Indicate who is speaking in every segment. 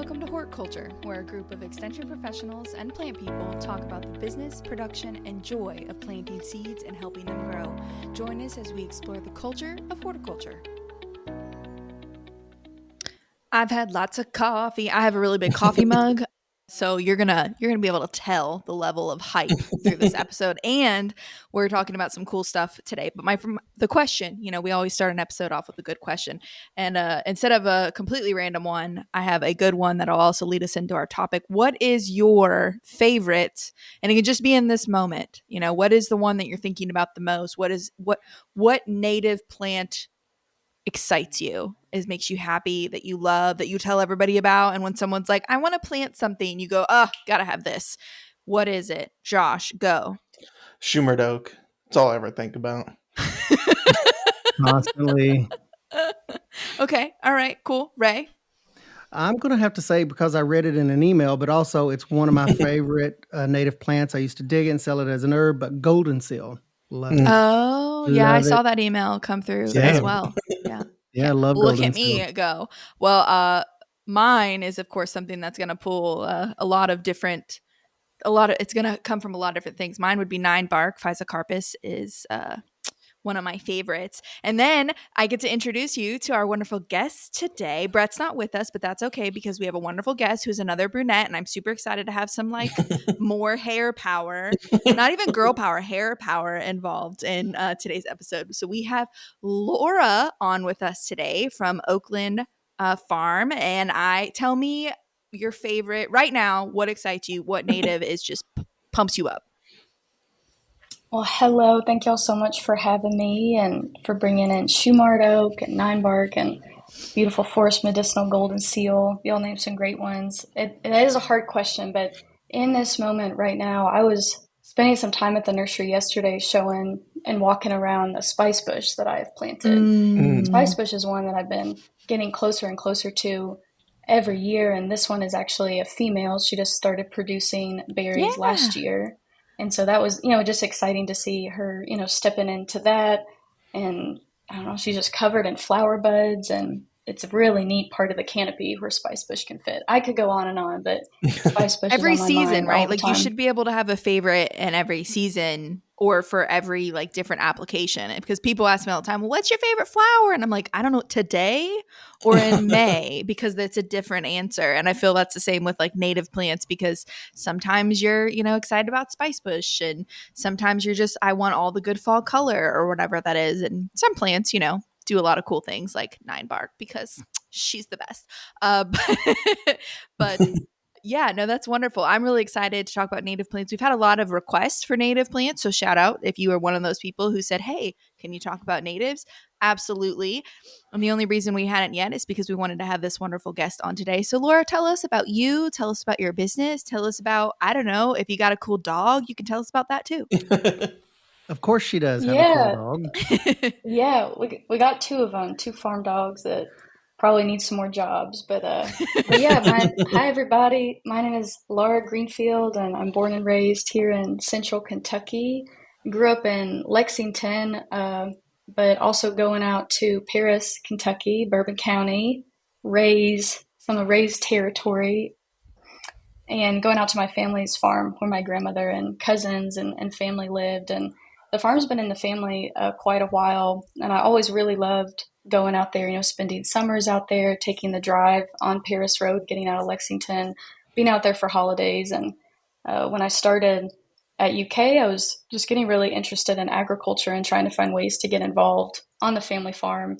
Speaker 1: Welcome to Hort Culture, where a group of extension professionals and plant people talk about the business, production, and joy of planting seeds and helping them grow. Join us as we explore the culture of horticulture. I've had lots of coffee. I have a really big coffee mug. So you're gonna be able to tell the level of hype through this episode, and we're talking about some cool stuff today. But from the question, we always start an episode off with a good question, and instead of a completely random one, I have a good one that'll also lead us into our topic. What is your favorite? And it can just be in this moment. What is the one that you're thinking about the most? What native plant excites you, makes you happy, that you love, that you tell everybody about? And when someone's like, I want to plant something, you go, oh, gotta have this. What is it? Josh, go.
Speaker 2: Shumard oak. That's all I ever think about.
Speaker 3: Constantly.
Speaker 1: Okay. All right. Cool. Ray?
Speaker 3: I'm going to have to say, because I read it in an email, but also it's one of my favorite native plants. I used to dig it and sell it as an herb, but golden seal. Love it.
Speaker 1: Oh, yeah.
Speaker 3: Love
Speaker 1: I
Speaker 3: it.
Speaker 1: saw that email come through as well. Yeah.
Speaker 3: Yeah, I love
Speaker 1: Look
Speaker 3: golden
Speaker 1: at me
Speaker 3: seal.
Speaker 1: go. Well, mine is, of course, something that's going to pull it's going to come from a lot of different things. Mine would be 9-bark. Physocarpus is one of my favorites. And then I get to introduce you to our wonderful guest today. Brett's not with us, but that's okay because we have a wonderful guest who's another brunette, and I'm super excited to have some more hair power, not even girl power, hair power involved in today's episode. So we have Laura on with us today from Oakland Farm, and tell me your favorite right now. What excites you? What native is just pumps you up?
Speaker 4: Well, hello. Thank y'all so much for having me and for bringing in Shumard oak and 9-bark and beautiful forest medicinal golden seal. Y'all named some great ones. It is a hard question, but in this moment right now, I was spending some time at the nursery yesterday showing and walking around a spice bush that I have planted. Spice bush is one that I've been getting closer and closer to every year, and this one is actually a female. She just started producing berries last year. And so that was, just exciting to see her, stepping into that. And I don't know, she's just covered in flower buds, and it's a really neat part of the canopy where spice bush can fit. I could go on, but spice bush
Speaker 1: every
Speaker 4: is on my
Speaker 1: season,
Speaker 4: mind
Speaker 1: right?
Speaker 4: all the time.
Speaker 1: You should be able to have a favorite in every season or for every different application. Because people ask me all the time, well, what's your favorite flower? And I'm like, I don't know, today or in May, because that's a different answer. And I feel that's the same with native plants, because sometimes you're, excited about spice bush, and sometimes you're just, I want all the good fall color or whatever that is. And some plants, do a lot of cool things like 9-bark because she's the best. But yeah, no, that's wonderful. I'm really excited to talk about native plants. We've had a lot of requests for native plants. So shout out if you are one of those people who said, hey, can you talk about natives? Absolutely. And the only reason we hadn't yet is because we wanted to have this wonderful guest on today. So Laura, tell us about you. Tell us about your business. Tell us about, I don't know, if you got a cool dog, you can tell us about that too.
Speaker 3: Of course she does have a cool dog.
Speaker 4: Yeah, we got 2 of them, 2 farm dogs that probably need some more jobs. But yeah, hi everybody. My name is Laura Greenfield, and I'm born and raised here in central Kentucky. Grew up in Lexington, but also going out to Paris, Kentucky, Bourbon County, some of Ray's territory, and going out to my family's farm where my grandmother and cousins and family lived. And the farm's been in the family quite a while, and I always really loved going out there, spending summers out there, taking the drive on Paris Road, getting out of Lexington, being out there for holidays. And when I started at UK, I was just getting really interested in agriculture and trying to find ways to get involved on the family farm.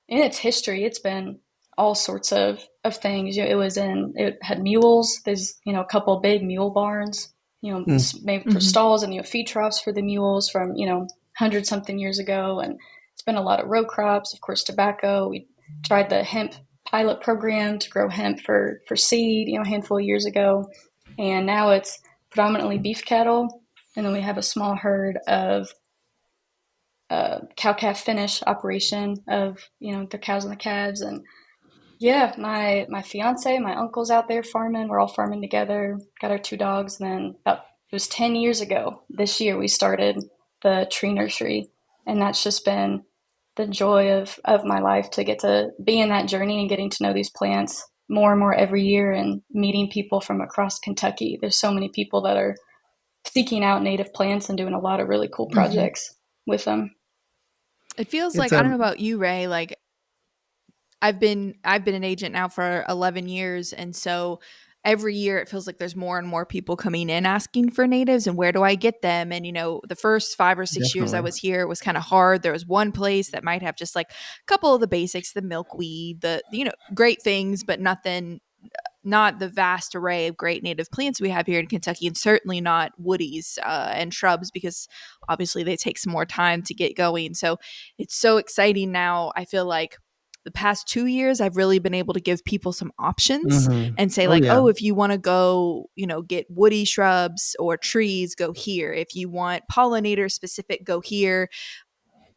Speaker 4: In its history, it's been all sorts of things. It had mules. There's, a couple of big mule barns, maybe for stalls, and, feed troughs for the mules from, 100-something years ago. And it's been a lot of row crops, of course, tobacco. We tried the hemp pilot program to grow hemp for seed, a handful of years ago. And now it's predominantly beef cattle. And then we have a small herd of cow-calf finish operation of, the cows and the calves. And yeah, my fiance, my uncle's out there farming. We're all farming together. Got our 2 dogs. And then it was 10 years ago this year we started the tree nursery. And that's just been the joy of my life, to get to be in that journey and getting to know these plants more and more every year and meeting people from across Kentucky. There's so many people that are seeking out native plants and doing a lot of really cool projects with them.
Speaker 1: It feels
Speaker 3: It's
Speaker 1: like, I don't know about you, Ray, like I've been an agent now for 11 years, and so every year it feels like there's more and more people coming in asking for natives and where do I get them. And the first 5 or 6 years I
Speaker 3: definitely.
Speaker 1: was here, it was kind of hard. There was one place that might have just like a couple of the basics, the milkweed, the great things, but not the vast array of great native plants we have here in Kentucky, and certainly not woodies and shrubs, because obviously they take some more time to get going. So it's so exciting now. I feel like the past 2 years, I've really been able to give people some options and say,
Speaker 3: Oh
Speaker 1: like,
Speaker 3: yeah.
Speaker 1: oh, if you want to go, get woody shrubs or trees, go here. If you want pollinator specific, go here.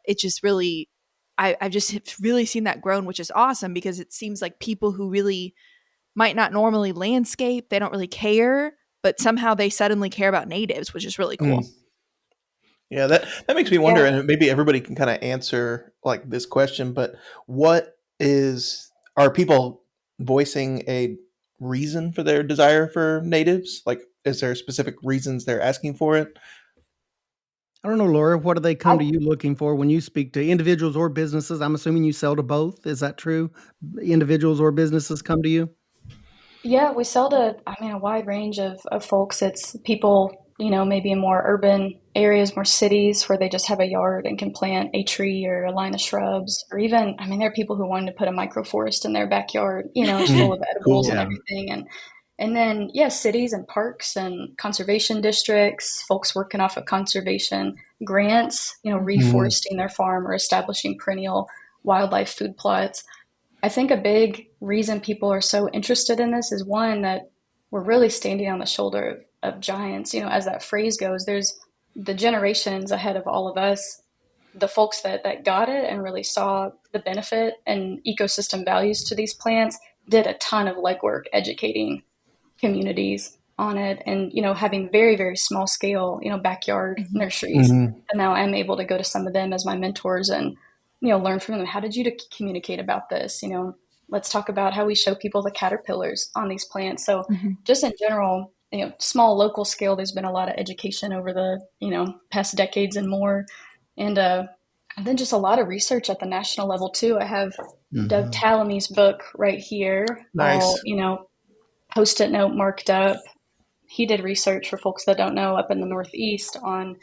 Speaker 1: It just really, I've just really seen that grown, which is awesome, because it seems like people who really might not normally landscape, they don't really care, but somehow they suddenly care about natives, which is really
Speaker 2: Mm.
Speaker 1: cool.
Speaker 2: Yeah, that makes me wonder,
Speaker 4: Yeah.
Speaker 2: and maybe everybody can kind of answer like this question, but are people voicing a reason for their desire for natives? Like, is there specific reasons they're asking for it?
Speaker 3: I don't know, Laura, what do they come
Speaker 4: I,
Speaker 3: to you looking for when you speak to individuals or businesses? I'm assuming you sell to both. Is that true? Individuals or businesses come to you?
Speaker 4: yeah, we sell to, a wide range of folks. It's people, maybe in more urban areas, more cities where they just have a yard and can plant a tree or a line of shrubs. Or even, there are people who wanted to put a microforest in their backyard, it's full of edibles and
Speaker 2: Cool.
Speaker 3: Yeah.
Speaker 4: everything. And then, yeah, cities and parks and conservation districts, folks working off of conservation grants,
Speaker 2: Mm.
Speaker 4: reforesting their farm or establishing perennial wildlife food plots. I think a big reason people are so interested in this is one, that we're really standing on the shoulder of giants. As that phrase goes, there's the generations ahead of all of us, the folks that got it and really saw the benefit and ecosystem values to these plants did a ton of legwork educating communities on it, and having very, very small scale backyard nurseries.
Speaker 2: Mhm.
Speaker 4: And now I'm able to go to some of them as my mentors and learn from them. How did you communicate about this? Let's talk about how we show people the caterpillars on these plants. So just in general, small local scale, there's been a lot of education over the past decades and more. And then just a lot of research at the national level too. I have Doug
Speaker 3: Mhm.
Speaker 4: Tallamy's book right here, all
Speaker 2: Nice.
Speaker 4: post-it note marked up. He did research, for folks that don't know, up in the Northeast on,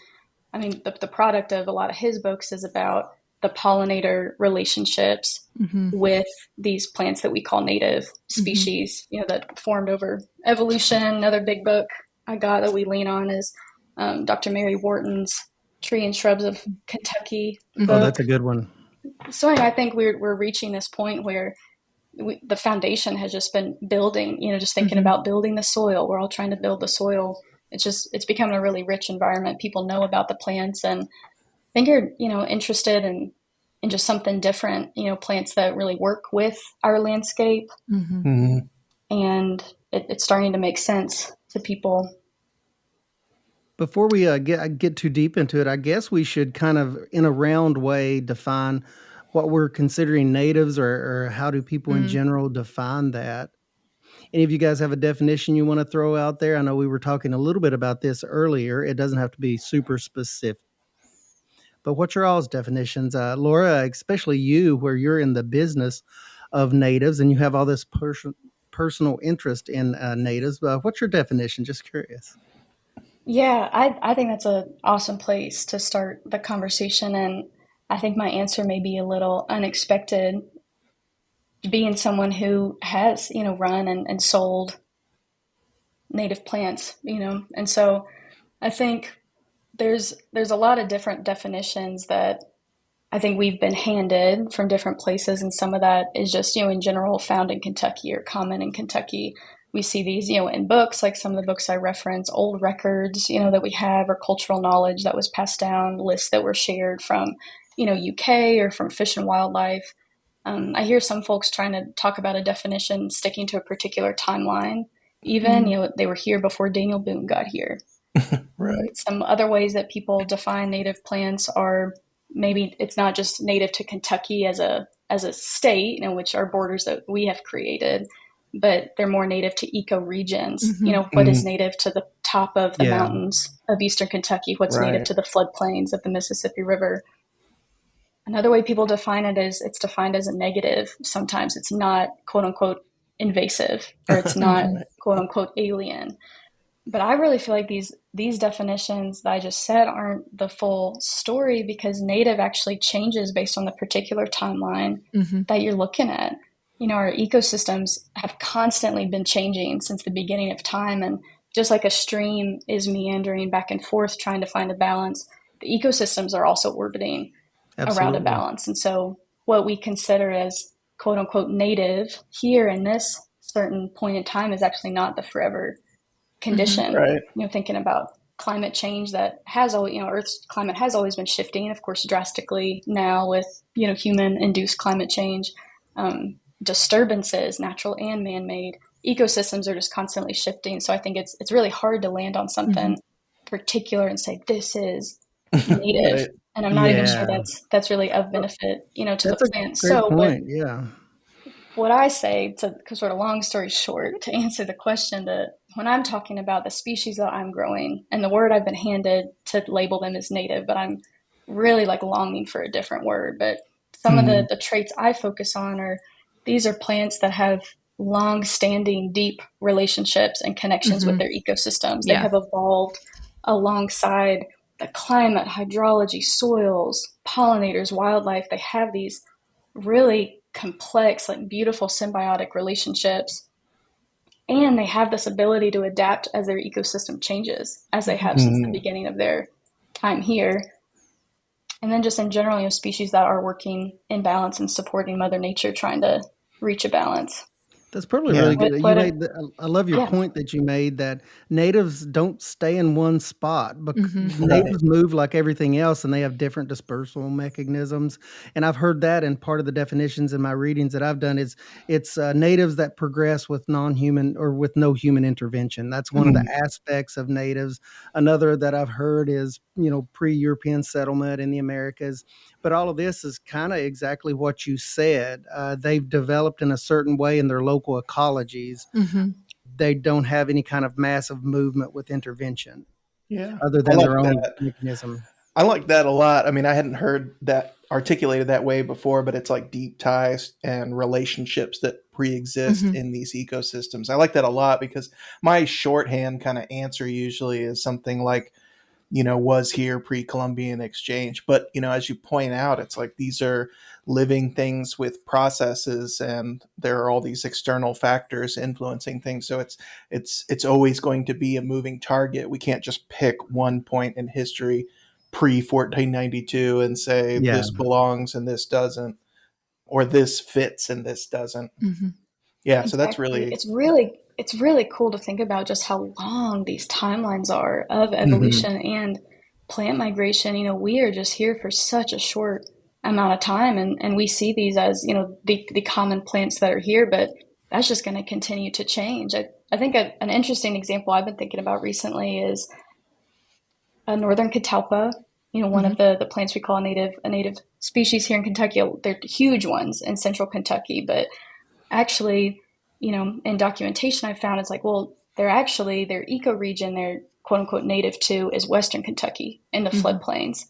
Speaker 4: the product of a lot of his books is about the pollinator relationships with these plants that we call native species, that formed over evolution. Another big book I got that we lean on is Dr. Mary Wharton's Tree and Shrubs of Kentucky
Speaker 3: Oh,
Speaker 4: book.
Speaker 3: that's a good one.
Speaker 4: So I think we're reaching this point where the foundation has just been building, just thinking about building the soil. We're all trying to build the soil. It's becoming a really rich environment. People know about the plants, and I think you're, interested in just something different, plants that really work with our landscape.
Speaker 2: Mhm.
Speaker 4: And it's starting to make sense to people.
Speaker 3: Before we get too deep into it, I guess we should kind of, in a round way, define what we're considering natives, or how do people in general define that. Any of you guys have a definition you want to throw out there? I know we were talking a little bit about this earlier. It doesn't have to be super specific. But what's your all's definitions? Laura, especially you, where you're in the business of natives and you have all this personal interest in natives. What's your definition? Just curious.
Speaker 4: Yeah, I think that's an awesome place to start the conversation. And I think my answer may be a little unexpected, being someone who has, run and sold native plants, and so I think there's a lot of different definitions that I think we've been handed from different places, and some of that is just, in general found in Kentucky or common in Kentucky. We see these, in books, like some of the books I reference, old records, that we have, or cultural knowledge that was passed down, lists that were shared from, UK or from Fish and Wildlife. I hear some folks trying to talk about a definition sticking to a particular timeline. Even, they were here before Daniel Boone got here.
Speaker 2: Right.
Speaker 4: Some other ways that people define native plants are, maybe it's not just native to Kentucky as a state, which are borders that we have created, but they're more native to ecoregions.
Speaker 1: Mhm.
Speaker 4: What is native to the top of the
Speaker 3: Yeah.
Speaker 4: mountains of eastern Kentucky? What's native
Speaker 2: Right.
Speaker 4: to the floodplains of the Mississippi River? Another way people define it is it's defined as a negative. Sometimes it's not quote unquote invasive, or it's not
Speaker 1: Mhm.
Speaker 2: Right.
Speaker 4: quote unquote alien. But I really feel like these definitions that I just said aren't the full story, because native actually changes based on the particular timeline
Speaker 1: Mhm.
Speaker 4: that you're looking at. Our ecosystems have constantly been changing since the beginning of time, and just like a stream is meandering back and forth trying to find a balance, the ecosystems are also orbiting around a
Speaker 3: Absolutely.
Speaker 4: balance. And so what we consider as quote unquote native here in this certain point in time is actually not the forever
Speaker 1: Mhm.
Speaker 4: condition.
Speaker 2: Right.
Speaker 4: Thinking about climate change that has always, Earth's climate has always been shifting, of course, drastically now with, human induced climate change, disturbances, natural and man made. Ecosystems are just constantly shifting. So I think it's really hard to land on
Speaker 1: Mhm.
Speaker 4: something particular and say this is native.
Speaker 2: Right.
Speaker 4: And I'm not even sure
Speaker 3: Yeah.
Speaker 4: that's really of
Speaker 3: Well,
Speaker 4: benefit, to the
Speaker 3: that's a
Speaker 4: plant.
Speaker 3: great
Speaker 4: So
Speaker 3: point. Yeah.
Speaker 4: what I say, to sort of long story short, to answer the question, that when I'm talking about the species that I'm growing and the word I've been handed to label them as native, but I'm really like longing for a different word. But some of
Speaker 2: Mhm.
Speaker 4: the traits I focus on are, these are plants that have long standing, deep relationships and connections with
Speaker 1: Mhm.
Speaker 4: their ecosystems. They
Speaker 1: Yeah.
Speaker 4: have evolved alongside the climate, hydrology, soils, pollinators, wildlife. They have these really complex, like beautiful symbiotic relationships. And they have this ability to adapt as their ecosystem changes, as they
Speaker 1: Mhm.
Speaker 4: have since the
Speaker 2: Mhm.
Speaker 4: beginning of their time here. And then just in general, species that are working in balance and supporting Mother Nature, trying to reach a balance.
Speaker 3: That's probably
Speaker 2: Yeah.
Speaker 3: really good. You
Speaker 4: What
Speaker 3: made I love your
Speaker 4: yeah.
Speaker 3: point that you made that natives don't stay in one spot, but
Speaker 1: Mhm.
Speaker 2: Right.
Speaker 3: natives move like everything else, and they have different dispersal mechanisms. And I've heard that in part of the definitions in my readings that I've done is it's natives that progress with non-human or with no human intervention. That's one of the
Speaker 2: Mhm.
Speaker 3: aspects of natives. Another that I've heard is pre-European settlement in the Americas. But all of this is kind of exactly what you said. They've developed in a certain way in their local ecologies.
Speaker 1: Mhm.
Speaker 3: They don't have any kind of massive movement with intervention
Speaker 2: Yeah.
Speaker 3: other
Speaker 2: I
Speaker 3: than
Speaker 2: like
Speaker 3: their own
Speaker 2: that.
Speaker 3: mechanism.
Speaker 2: I like that a lot. I mean, I hadn't heard that articulated that way before, but it's like deep ties and relationships that pre-exist
Speaker 1: Mhm.
Speaker 2: in these ecosystems. I like that a lot because my shorthand kind of answer usually is something like, was here pre-Columbian exchange. But, as you point out, it's like these are living things with processes and there are all these external factors influencing things. So it's always going to be a moving target. We can't just pick one point in history pre 1492 and say
Speaker 3: Yeah.
Speaker 2: this belongs and this doesn't, or this fits and this doesn't.
Speaker 1: Mhm.
Speaker 2: Yeah, so that's
Speaker 4: Exactly.
Speaker 2: really
Speaker 4: It's really cool to think about just how long these timelines are of
Speaker 2: Mhm.
Speaker 4: evolution and plant migration. We are just here for such a short amount of time, and we see these as, the common plants that are here, but that's just going to continue to change. I think an interesting example I've been thinking about recently is a northern catalpa, one of
Speaker 1: Mhm.
Speaker 4: the plants we call a native species here in Kentucky. They're huge ones in central Kentucky, but actually, in documentation I found, it's like, well, they're actually, their ecoregion, they're quote unquote native to, is Western Kentucky in the
Speaker 1: Mhm.
Speaker 4: floodplains.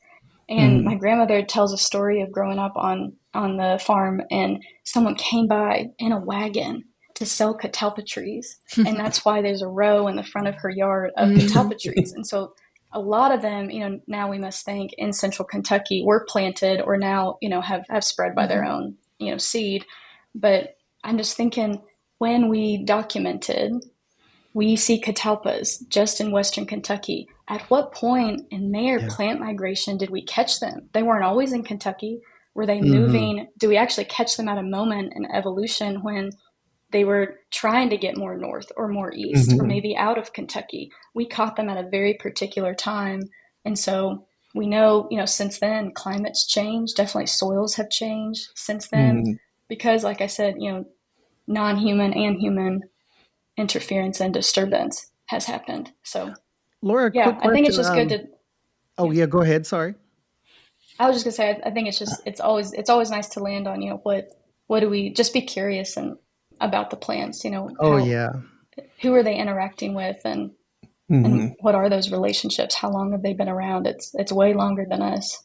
Speaker 4: And my
Speaker 2: Mhm.
Speaker 4: grandmother tells a story of growing up on the farm, and someone came by in a wagon to sell catalpa trees. And that's why there's a row in the front of her yard of catalpa
Speaker 1: Mhm.
Speaker 4: trees. And so a lot of them, now we must think in central Kentucky were planted, or now, have spread by their
Speaker 1: Mhm.
Speaker 4: own, seed. But I'm just thinking, when we documented, we see catalpas just in Western Kentucky. At what point in their
Speaker 3: Yeah.
Speaker 4: plant migration did we catch them? They weren't always in Kentucky. Were they
Speaker 3: Mhm.
Speaker 4: moving? Do we actually catch them at a moment in evolution when they were trying to get more north or more east, or
Speaker 2: Mhm.
Speaker 4: maybe out of Kentucky? We caught them at a very particular time. And so we know, since then, climate's changed. Definitely soils have changed since then.
Speaker 2: Mhm.
Speaker 4: Because, like I said, non human and human interference and disturbance has happened. So,
Speaker 3: Laura,
Speaker 4: yeah,
Speaker 3: quick
Speaker 4: I think it's
Speaker 3: question.
Speaker 4: just good to,
Speaker 3: Oh
Speaker 4: yeah.
Speaker 3: yeah, go ahead. Sorry.
Speaker 4: I was just gonna say, I think it's always nice to land on, what do we just be curious and about the plants. You know,
Speaker 3: Oh yeah.
Speaker 4: who are they interacting with, and
Speaker 2: Hmm.
Speaker 4: what are those relationships? How long have they been around? It's way longer than us.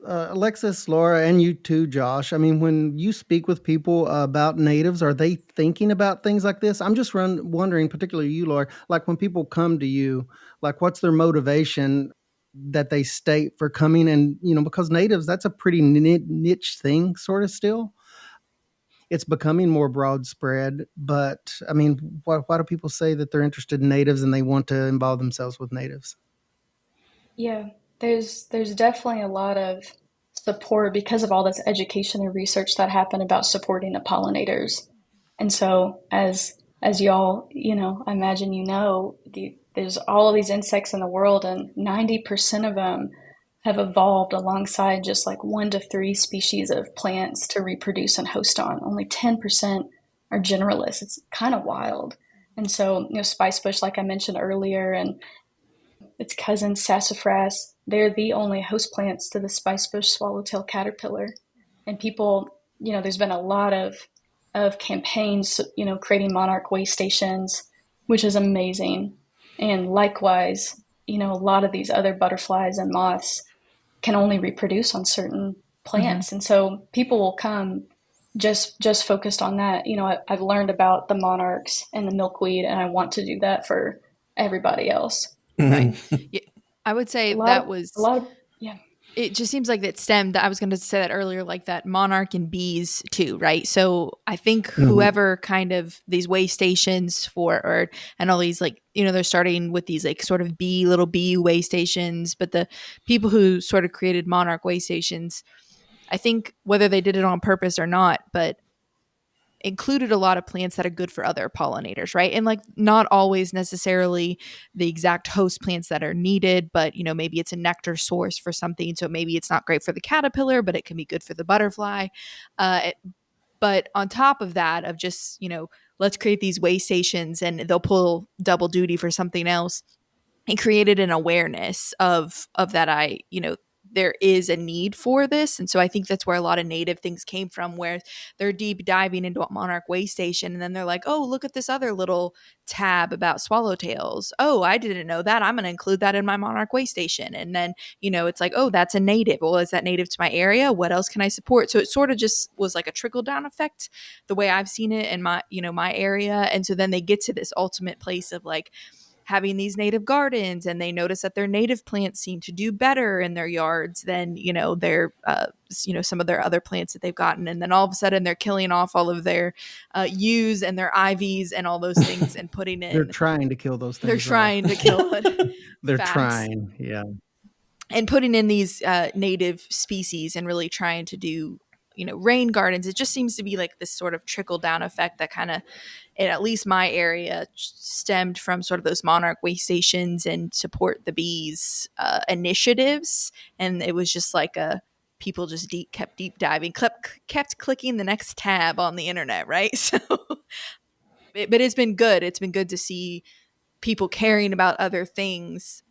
Speaker 3: Alexis, Laura, and you too, Josh. I mean, when you speak with people about natives, are they thinking about things like this? I'm just wondering, particularly you, Laura, like when people come to you, like what's their motivation that they state for coming? And, because natives, that's a pretty niche thing, sort of still. It's becoming more broad spread. But, I mean, why do people say that they're interested in natives and they want to involve themselves with natives?
Speaker 4: Yeah, there's definitely a lot of support because of all this education and research that happened about supporting the pollinators. And so as y'all, I imagine there's all of these insects in the world, and 90% of them have evolved alongside just like 1 to 3 species of plants to reproduce and host on. Only 10% are generalists. It's kind of wild. And so, spice bush, like I mentioned earlier, and its cousin sassafras, they're the only host plants to the spicebush swallowtail caterpillar. And people, there's been a lot of campaigns, creating monarch way stations, which is amazing. And likewise, a lot of these other butterflies and moths can only reproduce on certain
Speaker 1: Mm-hmm.
Speaker 4: plants. And so people will come just focused on that. I've learned about the monarchs and the milkweed, and I want to do that for everybody else.
Speaker 1: Right.
Speaker 2: Hmm.
Speaker 1: Yeah, I would say
Speaker 4: A lot
Speaker 1: that
Speaker 4: of a
Speaker 1: was
Speaker 4: lot of yeah.
Speaker 1: it just seems like that stemmed I was going to say that earlier, like that monarch and bees too, right? So I think whoever kind of these way stations for or and all these like they're starting with these like sort of little bee way stations, but the people who sort of created monarch way stations, I think whether they did it on purpose or not, but included a lot of plants that are good for other pollinators, right? And like not always necessarily the exact host plants that are needed, but maybe it's a nectar source for something. So maybe it's not great for the caterpillar, but it can be good for the butterfly. But on top of that, of just, let's create these way stations and they'll pull double duty for something else. It created an awareness of that there is a need for this. And so I think that's where a lot of native things came from, where they're deep diving into a monarch way station and then they're like, oh, look at this other little tab about swallowtails. Oh, I didn't know that. I'm going to include that in my monarch way station. And then it's like, oh, that's a native. Well, is that native to my area? What else can I support? So it sort of just was like a trickle down effect, the way I've seen it in my area. And so then they get to this ultimate place of like having these native gardens, and they notice that their native plants seem to do better in their yards than their some of their other plants that they've gotten. And then all of a sudden they're killing off all of their yews and their ivies and all those things and putting
Speaker 3: They're
Speaker 1: in
Speaker 3: trying to kill those
Speaker 1: they're
Speaker 3: things off.
Speaker 1: trying to kill it.
Speaker 3: They're
Speaker 1: Facts.
Speaker 3: trying, yeah.
Speaker 1: And putting in these native species and really trying to do rain gardens. It just seems to be like this sort of trickle down effect that kind of, in at least my area, stemmed from sort of those monarch way stations and support the bees initiatives. And it was just like people just kept deep diving, kept clicking the next tab on the internet, right? So but it's been good. It's been good to see people caring about other things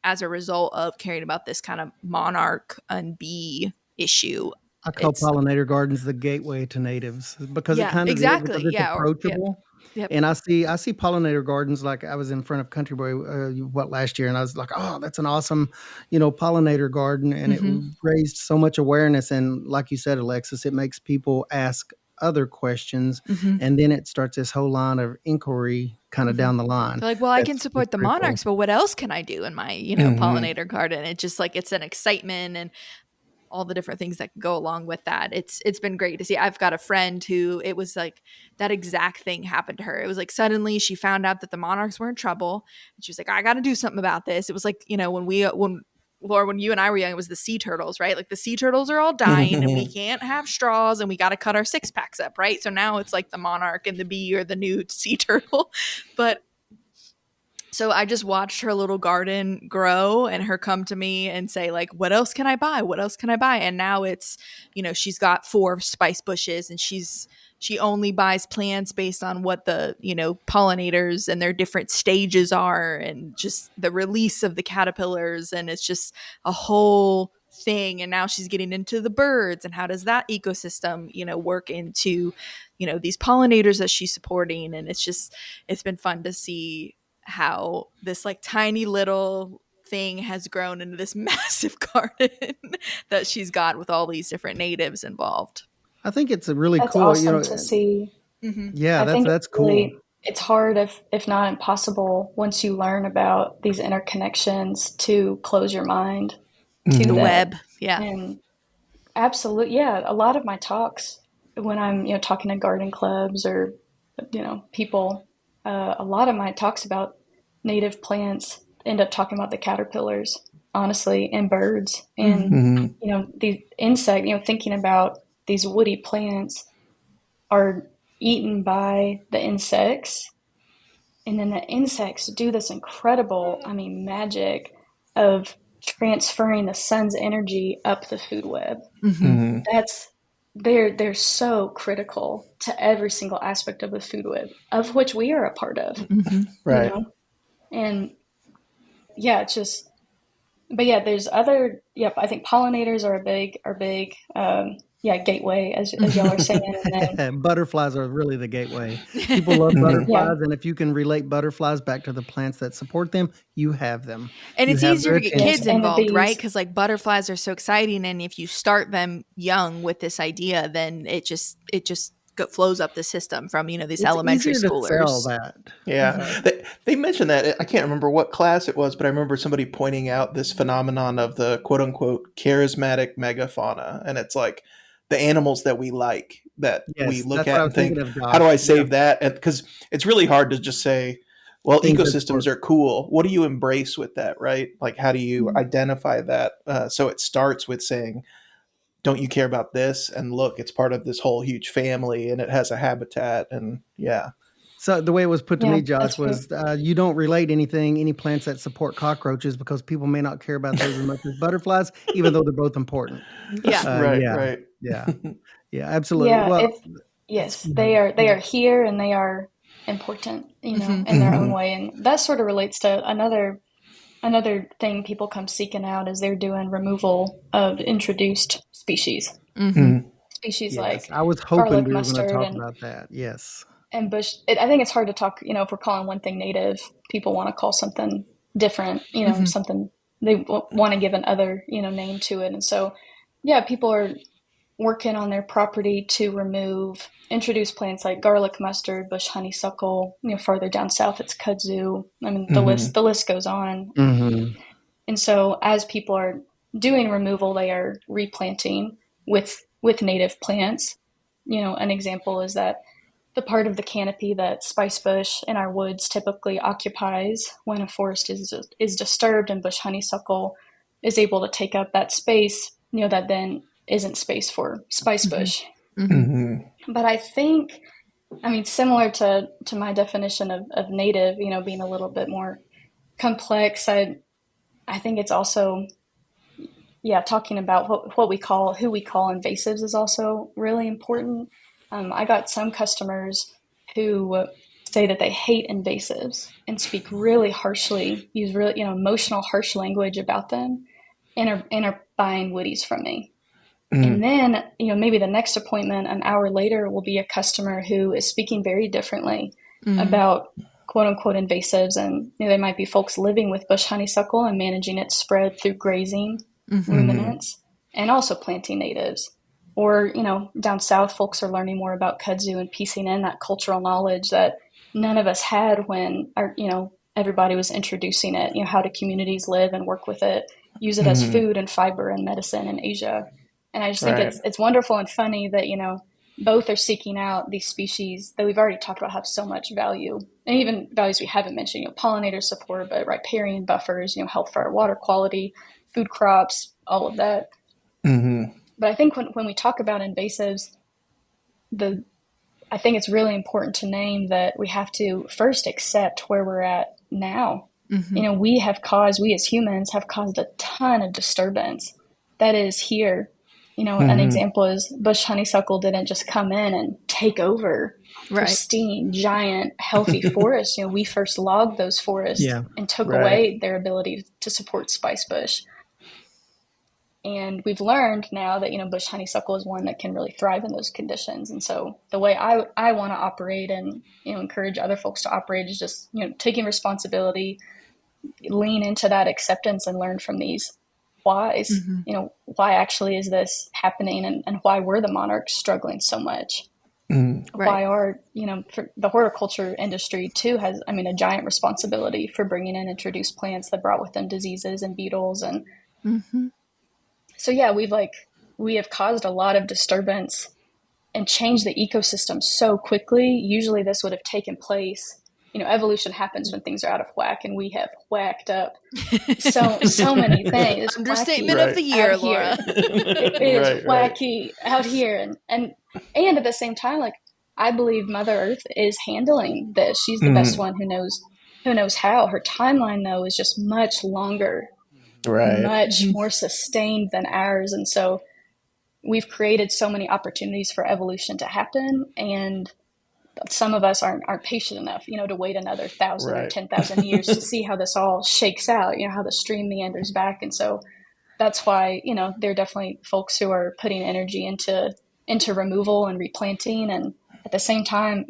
Speaker 1: as a result of caring about this kind of monarch and bee issue.
Speaker 3: I call
Speaker 1: It's
Speaker 3: pollinator gardens the gateway to natives because it
Speaker 1: yeah,
Speaker 3: kind of is, because
Speaker 1: exactly.
Speaker 3: it's
Speaker 1: Yeah, or yep,
Speaker 3: approachable.
Speaker 1: yep.
Speaker 3: And I see pollinator gardens, like I was in front of Country Boy last year, and I was like, oh, that's an awesome, pollinator garden, and it
Speaker 1: Mm-hmm.
Speaker 3: raised so much awareness. And like you said, Alexis, it makes people ask other questions,
Speaker 1: Mm-hmm.
Speaker 3: and then it starts this whole line of inquiry kind of
Speaker 1: Mm-hmm.
Speaker 3: down the line.
Speaker 1: They're like, well, I can
Speaker 3: That's
Speaker 1: support the
Speaker 3: pretty cool.
Speaker 1: monarchs, but what else can I do in my,
Speaker 2: Hmm.
Speaker 1: pollinator garden? It's just like it's an excitement and all the different things that can go along with that. It's been great to see. I've got a friend who it was like that exact thing happened to her. It was like suddenly she found out that the monarchs were in trouble, and she was like, I got to do something about this. It was like when Laura, when you and I were young, it was the sea turtles, right? Like the sea turtles are all dying, and we can't have straws, and we got to cut our 6 packs up, right? So now it's like the monarch and the bee or the new sea turtle, but so I just watched her little garden grow and her come to me and say like, what else can I buy? What else can I buy? And now it's, she's got 4 spice bushes, and she only buys plants based on what the, pollinators and their different stages are, and just the release of the caterpillars. And it's just a whole thing, and now she's getting into the birds, and how does that ecosystem, work into, these pollinators that she's supporting. And it's been fun to see how this like tiny little thing has grown into this massive garden that she's got with all these different natives involved.
Speaker 3: I think it's a really
Speaker 4: That's
Speaker 3: cool,
Speaker 4: awesome to see.
Speaker 3: yeah,
Speaker 4: I think
Speaker 3: that's cool.
Speaker 4: it's hard, if not impossible, once you learn about these interconnections, to close your mind to
Speaker 1: The
Speaker 4: that.
Speaker 1: web. Yeah.
Speaker 4: And absolutely, yeah. A lot of my talks, when I'm talking to garden clubs or people, a lot of my talks about native plants end up talking about the caterpillars, honestly, and birds, and these insect. Thinking about these woody plants are eaten by the insects, and then the insects do this incredible, magic of transferring the sun's energy up the food web. That's they're so critical to every single aspect of the food web, of which we are a part of.
Speaker 2: Right.
Speaker 4: And yeah, it's just, but yeah, there's other, yep, I think pollinators are a big gateway, as y'all are saying. And then,
Speaker 3: Butterflies are really the gateway. People love butterflies, and if you can relate butterflies back to the plants that support them, you have them.
Speaker 1: And
Speaker 3: You
Speaker 1: it's
Speaker 3: have
Speaker 1: easier
Speaker 3: their
Speaker 1: to get
Speaker 3: attention.
Speaker 1: kids involved, right? Because like butterflies are so exciting, and if you start them young with this idea, then it just flows up the system from these
Speaker 3: It's
Speaker 1: elementary
Speaker 3: easier to sell
Speaker 1: schoolers.
Speaker 3: that.
Speaker 2: Yeah. They mentioned that. I can't remember what class it was, but I remember somebody pointing out this phenomenon of the quote unquote charismatic megafauna. And it's like the animals that we like, that we
Speaker 3: Yes,
Speaker 2: look
Speaker 3: that's what
Speaker 2: at
Speaker 3: I
Speaker 2: and
Speaker 3: was
Speaker 2: think,
Speaker 3: thinking of,
Speaker 2: how do
Speaker 3: Josh.
Speaker 2: I save that? Because it's really hard to just say, well,
Speaker 3: Things that
Speaker 2: ecosystems
Speaker 3: support.
Speaker 2: are cool. What do you embrace with that, right? Like, how do you identify that? So it starts with saying, don't you care about this? And look, it's part of this whole huge family, and it has a habitat. And yeah.
Speaker 3: So the way it was put to
Speaker 4: yeah,
Speaker 3: me, Josh,
Speaker 4: that's right.
Speaker 3: was you don't relate any plants that support cockroaches, because people may not care about those as much as butterflies, even though they're both important.
Speaker 1: Yeah.
Speaker 2: Right,
Speaker 3: Yeah,
Speaker 2: right.
Speaker 3: yeah, yeah, absolutely.
Speaker 4: Yeah,
Speaker 3: Well,
Speaker 4: yes, they are here, and they are important, in their own way. And that sort of relates to another thing people come seeking out, is they're doing removal of introduced species. Species
Speaker 3: yes,
Speaker 4: like
Speaker 3: I was hoping
Speaker 4: garlic
Speaker 3: we were going to
Speaker 4: mustard
Speaker 3: talk
Speaker 4: and
Speaker 3: about that. Yes.
Speaker 4: bush. I think it's hard to talk, if we're calling one thing native, people want to call something different, something they want to give another, name to it. And so, yeah, people are working on their property to remove introduced plants like garlic mustard, bush honeysuckle. Farther down south, it's kudzu. The list goes on. And so, as people are doing removal, they are replanting with native plants. An example is that the part of the canopy that spicebush in our woods typically occupies when a forest is disturbed, and bush honeysuckle is able to take up that space, that then isn't space for spicebush. But I think, similar to my definition of native, being a little bit more complex, I think it's also, talking about who we call invasives is also really important. I got some customers who say that they hate invasives and speak really harshly, use really emotional, harsh language about them, and are buying woodies from me. And then, maybe the next appointment an hour later will be a customer who is speaking very differently about quote unquote invasives. And they might be folks living with bush honeysuckle and managing its spread through grazing ruminants, and also planting natives. Or, down south, folks are learning more about kudzu and piecing in that cultural knowledge that none of us had when everybody was introducing it. How do communities live and work with it, use it as food and fiber and medicine in Asia. And I just think it's wonderful and funny that, both are seeking out these species that we've already talked about have so much value, and even values we haven't mentioned, pollinator support, but riparian buffers, help for our water quality, food crops, all of that. But I think when we talk about invasives, I think it's really important to name that we have to first accept where we're at now. We as humans have caused a ton of disturbance that is here. An example is bush honeysuckle didn't just come in and take over pristine, giant, healthy forests. We first logged those forests and took away their ability to support spicebush. And we've learned now that, bush honeysuckle is one that can really thrive in those conditions. And so the way I want to operate and, encourage other folks to operate is just, taking responsibility, lean into that acceptance and learn from these whys.
Speaker 1: Mm-hmm.
Speaker 4: Why actually is this happening, and why were the monarchs struggling so much?
Speaker 1: Right.
Speaker 4: Why are, for the horticulture industry too has, a giant responsibility for bringing in introduced plants that brought with them diseases and beetles. And
Speaker 1: Mm-hmm.
Speaker 4: so, yeah, we have caused a lot of disturbance and changed the ecosystem so quickly. Usually this would have taken place, evolution happens when things are out of whack, and we have whacked up so many things.
Speaker 1: Understatement
Speaker 2: Right.
Speaker 1: of the year,
Speaker 4: out
Speaker 1: Laura.
Speaker 4: here. It is
Speaker 2: Right, right.
Speaker 4: wacky out here, and at the same time, like, I believe Mother Earth is handling this. She's the best one who knows how. Her timeline, though, is just much longer and
Speaker 2: Right.
Speaker 4: much more sustained than ours. And so we've created so many opportunities for evolution to happen, and some of us aren't patient enough, to wait another 1,000 or
Speaker 2: Right.
Speaker 4: 10,000 years to see how this all shakes out, how the stream meanders back. And so that's why, there are definitely folks who are putting energy into removal and replanting. And at the same time,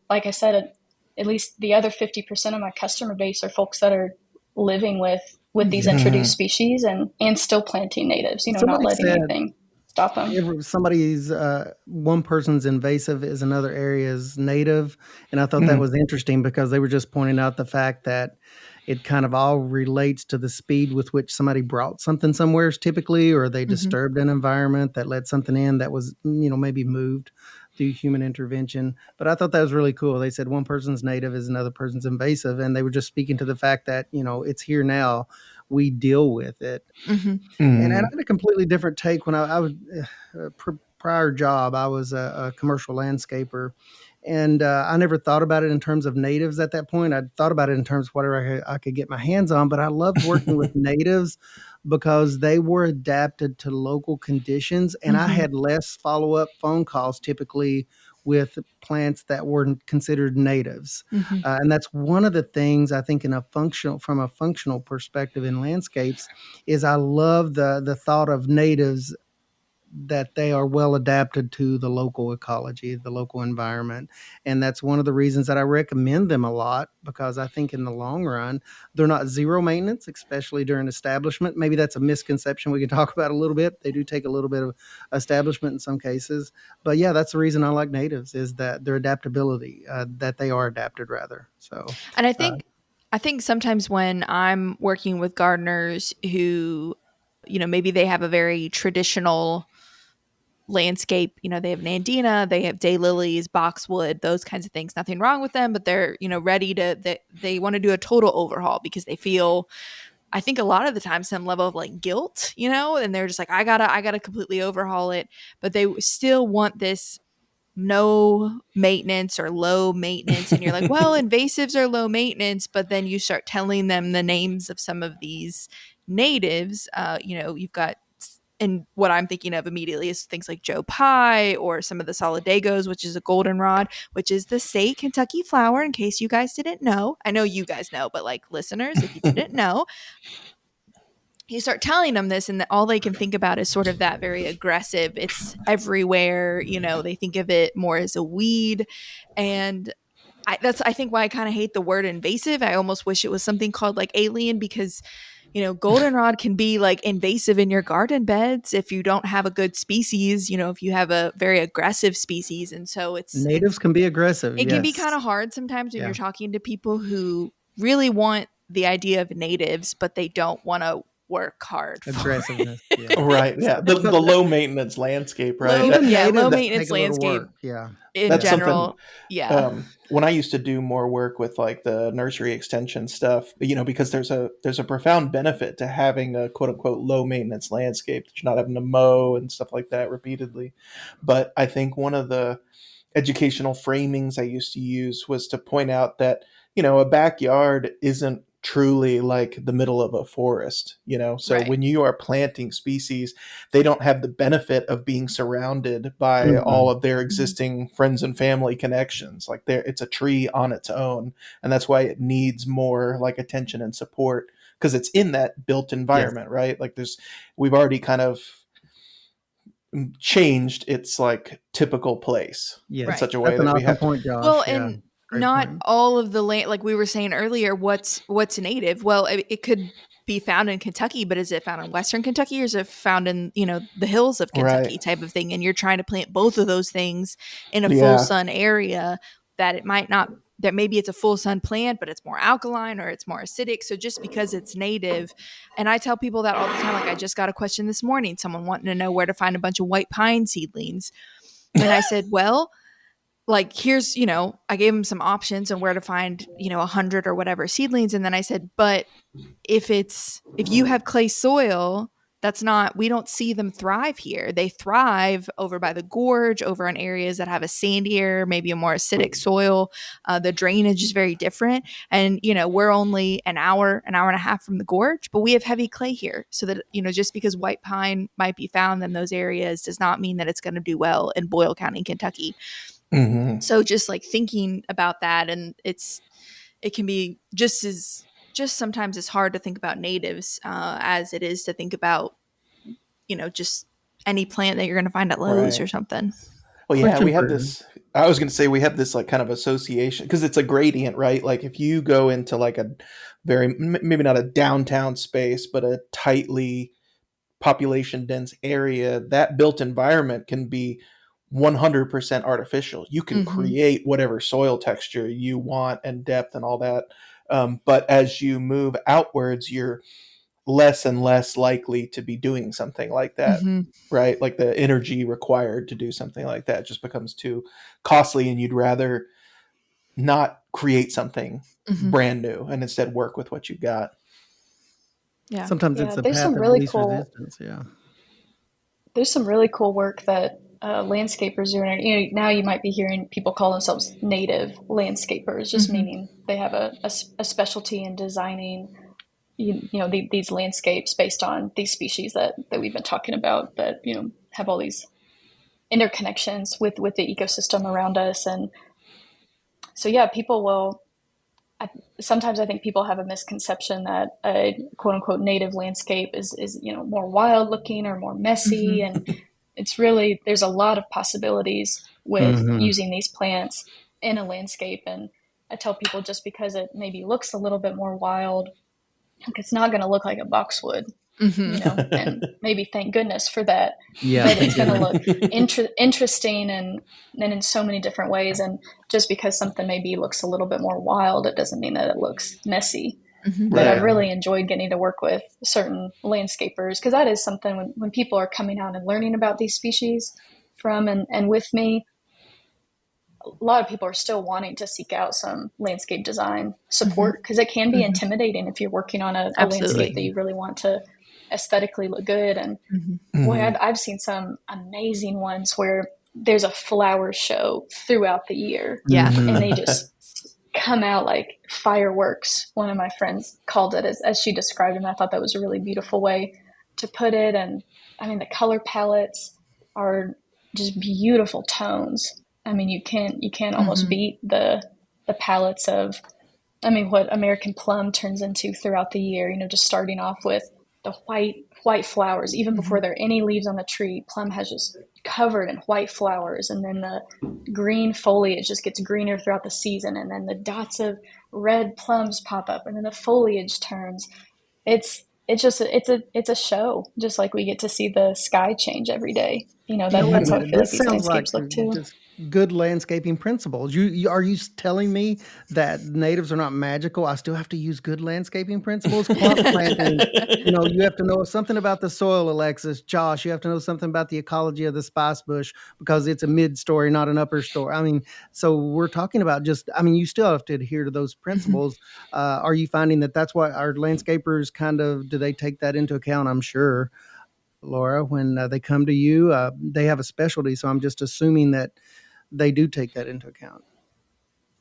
Speaker 4: like I said, at least the other 50% of my customer base are folks that are living with these introduced species and still planting natives, not
Speaker 3: Somebody
Speaker 4: letting
Speaker 3: said
Speaker 4: anything stop them.
Speaker 3: somebody's one person's invasive is another area's native, and I thought that was interesting because they were just pointing out the fact that it kind of all relates to the speed with which somebody brought something somewheres typically, or they disturbed an environment that let something in that was maybe moved through human intervention. But I thought that was really cool. They said one person's native is another person's invasive, and they were just speaking to the fact that it's here now. We deal with it.
Speaker 1: Mm-hmm.
Speaker 3: And I had a completely different take when I was prior job. I was a commercial landscaper, and I never thought about it in terms of natives at that point. I thought about it in terms of whatever I could get my hands on. But I loved working with natives because they were adapted to local conditions, and I had less follow up phone calls typically with plants that weren't considered natives. And that's one of the things I think from a functional perspective in landscapes is I love the thought of natives, that they are well adapted to the local ecology, the local environment. And that's one of the reasons that I recommend them a lot, because I think in the long run, they're not zero maintenance, especially during establishment. Maybe that's a misconception we can talk about a little bit. They do take a little bit of establishment in some cases. But yeah, that's the reason I like natives, is that their adaptability, that they are adapted rather. So,
Speaker 1: and I think sometimes when I'm working with gardeners who, maybe they have a very traditional landscape, they have Nandina, they have daylilies, boxwood, those kinds of things, nothing wrong with them, but they're, ready to, they want to do a total overhaul because they feel, I think a lot of the time, some level of like guilt, and they're just like, I gotta completely overhaul it, but they still want this no maintenance or low maintenance. And you're like, well, invasives are low maintenance, but then you start telling them the names of some of these natives. You've got, and what I'm thinking of immediately is things like Joe Pye or some of the Solidagos, which is a goldenrod, which is the state Kentucky flower, in case you guys didn't know. I know you guys know, but like listeners, if you didn't know, you start telling them this, and all they can think about is sort of that very aggressive, it's everywhere, they think of it more as a weed. And I think why I kind of hate the word invasive. I almost wish it was something called like alien, because goldenrod can be like invasive in your garden beds if you don't have a good species, if you have a very aggressive species. And so
Speaker 3: natives can be aggressive.
Speaker 1: it can be
Speaker 3: Yes.
Speaker 1: kind of hard sometimes when
Speaker 3: Yeah.
Speaker 1: you're talking to people who really want the idea of natives, but they don't want to work hard for
Speaker 3: Aggressiveness.
Speaker 1: it.
Speaker 3: Yeah.
Speaker 2: Right. Yeah. The low maintenance landscape, right?
Speaker 1: Low,
Speaker 3: Even
Speaker 1: yeah, low
Speaker 3: natives
Speaker 1: maintenance
Speaker 3: take a little
Speaker 1: landscape
Speaker 3: work. Yeah.
Speaker 1: in
Speaker 2: That's something.
Speaker 1: general. Yeah.
Speaker 2: When I used to do more work with like the nursery extension stuff, because there's a profound benefit to having a quote unquote low maintenance landscape that you're not having to mow and stuff like that repeatedly. But I think one of the educational framings I used to use was to point out that, a backyard isn't truly like the middle of a forest, so
Speaker 1: Right.
Speaker 2: when you are planting species, they don't have the benefit of being surrounded by all
Speaker 3: Mhm.
Speaker 2: of their existing friends and family connections. Like it's a tree on its own, and that's why it needs more like attention and support because it's in that built
Speaker 3: Yes.
Speaker 2: environment, right? Like we've already kind of changed its like typical place in
Speaker 3: Yes.
Speaker 1: Right.
Speaker 2: such a way
Speaker 3: That's an
Speaker 2: that we
Speaker 3: awesome
Speaker 2: have to.
Speaker 3: point,
Speaker 1: Well,
Speaker 3: Josh. Yeah.
Speaker 1: and
Speaker 3: Great
Speaker 1: not
Speaker 3: point.
Speaker 1: all of the land, like we were saying earlier, what's native? Well, it could be found in Kentucky, but is it found in Western Kentucky or is it found in, the hills of
Speaker 2: Right.
Speaker 1: Kentucky type of thing? And you're trying to plant both of those things in a full
Speaker 2: Yeah.
Speaker 1: sun area that it might not, that maybe it's a full sun plant, but it's more alkaline or it's more acidic. So just because it's native, and I tell people that all the time, like I just got a question this morning, someone wanting to know where to find a bunch of white pine seedlings. And I said, well, like here's I gave him some options on where to find 100 or whatever seedlings, and then I said, but if you have clay soil, that's not, we don't see them thrive here. They thrive over by the gorge, over in areas that have a sandier, maybe a more acidic soil. The drainage is very different, and we're only an hour and a half from the gorge, but we have heavy clay here. So that just because white pine might be found in those areas does not mean that it's going to do well in Boyle County, Kentucky.
Speaker 2: Mm-hmm.
Speaker 1: So just like thinking about that, and it can be just sometimes it's hard to think about natives as it is to think about just any plant that you're going to find at Lowe's
Speaker 2: Right.
Speaker 1: or something.
Speaker 2: Well, yeah,
Speaker 3: Question
Speaker 2: we have
Speaker 3: for
Speaker 2: this. I was going to say we have this like kind of association because it's a gradient, right? Like if you go into like a maybe not a downtown space, but a tightly population dense area, that built environment can be 100% artificial. You can
Speaker 1: Mm-hmm.
Speaker 2: create whatever soil texture you want and depth and all that. But as you move outwards, you're less and less likely to be doing something like that,
Speaker 1: Mm-hmm.
Speaker 2: right? Like the energy required to do something like that just becomes too costly, and you'd rather not create something
Speaker 1: Mm-hmm.
Speaker 2: brand new and instead work with what you got.
Speaker 1: Yeah.
Speaker 3: sometimes it's
Speaker 4: Yeah,
Speaker 3: the path of least resistance. Yeah.
Speaker 4: there's some really cool work that landscapers do. And now you might be hearing people call themselves native landscapers, just
Speaker 1: Mm-hmm.
Speaker 4: meaning they have a specialty in designing these landscapes based on these species that we've been talking about that have all these interconnections with the ecosystem around us. And so yeah, people will sometimes I think people have a misconception that a quote unquote native landscape is more wild looking or more messy,
Speaker 1: Mm-hmm.
Speaker 4: and it's really, there's a lot of possibilities with
Speaker 3: Mm-hmm.
Speaker 4: using these plants in a landscape. And I tell people, just because it maybe looks a little bit more wild, it's not going to look like a boxwood,
Speaker 1: Mm-hmm.
Speaker 4: and maybe thank goodness for that.
Speaker 3: Yeah.
Speaker 4: But
Speaker 3: Thank
Speaker 4: it's going to
Speaker 3: goodness.
Speaker 4: look interesting and in so many different ways. And just because something maybe looks a little bit more wild, it doesn't mean that it looks messy.
Speaker 1: Mm-hmm.
Speaker 4: But I've
Speaker 2: Right.
Speaker 4: really enjoyed getting to work with certain landscapers, because that is something when people are coming out and learning about these species from and with me, a lot of people are still wanting to seek out some landscape design
Speaker 1: Mm-hmm.
Speaker 4: support, because it can be
Speaker 1: Mm-hmm.
Speaker 4: intimidating if you're working on a landscape that
Speaker 1: Absolutely.
Speaker 4: you really want to aesthetically look good. And
Speaker 1: Mm-hmm.
Speaker 4: boy,
Speaker 2: Mhm.
Speaker 4: I've seen some amazing ones where there's a flower show throughout the year,
Speaker 1: Yeah.
Speaker 4: and
Speaker 3: Mm-hmm.
Speaker 4: they just come out like fireworks. One of my friends called it as she described it, and I thought that was a really beautiful way to put it. And I mean, the color palettes are just beautiful tones. I mean, you can't almost
Speaker 1: Mm-hmm.
Speaker 4: beat the palettes of, I mean, what American plum turns into throughout the year. Just starting off with the white flowers, even
Speaker 1: Mm-hmm.
Speaker 4: before there are any leaves on the tree. Plum has just covered in white flowers, and then the green foliage just gets greener throughout the season, and then the dots of red plums pop up, and then the foliage turns. It's just it's a show, just like we get to see the sky change every day.
Speaker 3: You know what?
Speaker 4: That's how I feel like
Speaker 3: This
Speaker 4: these
Speaker 3: sounds like
Speaker 4: landscapes look too.
Speaker 3: just good landscaping principles. Are you telling me that natives are not magical? I still have to use good landscaping principles. Clump planting. You have to know something about the soil, Alexis. Josh, you have to know something about the ecology of the spice bush because it's a mid-story, not an upper story. I mean, so we're talking about you still have to adhere to those
Speaker 1: Mm-hmm.
Speaker 3: principles. Are you finding that that's what our landscapers do they take that into account? I'm sure. Laura, when they come to you, they have a specialty. So I'm just assuming that they do take that into account.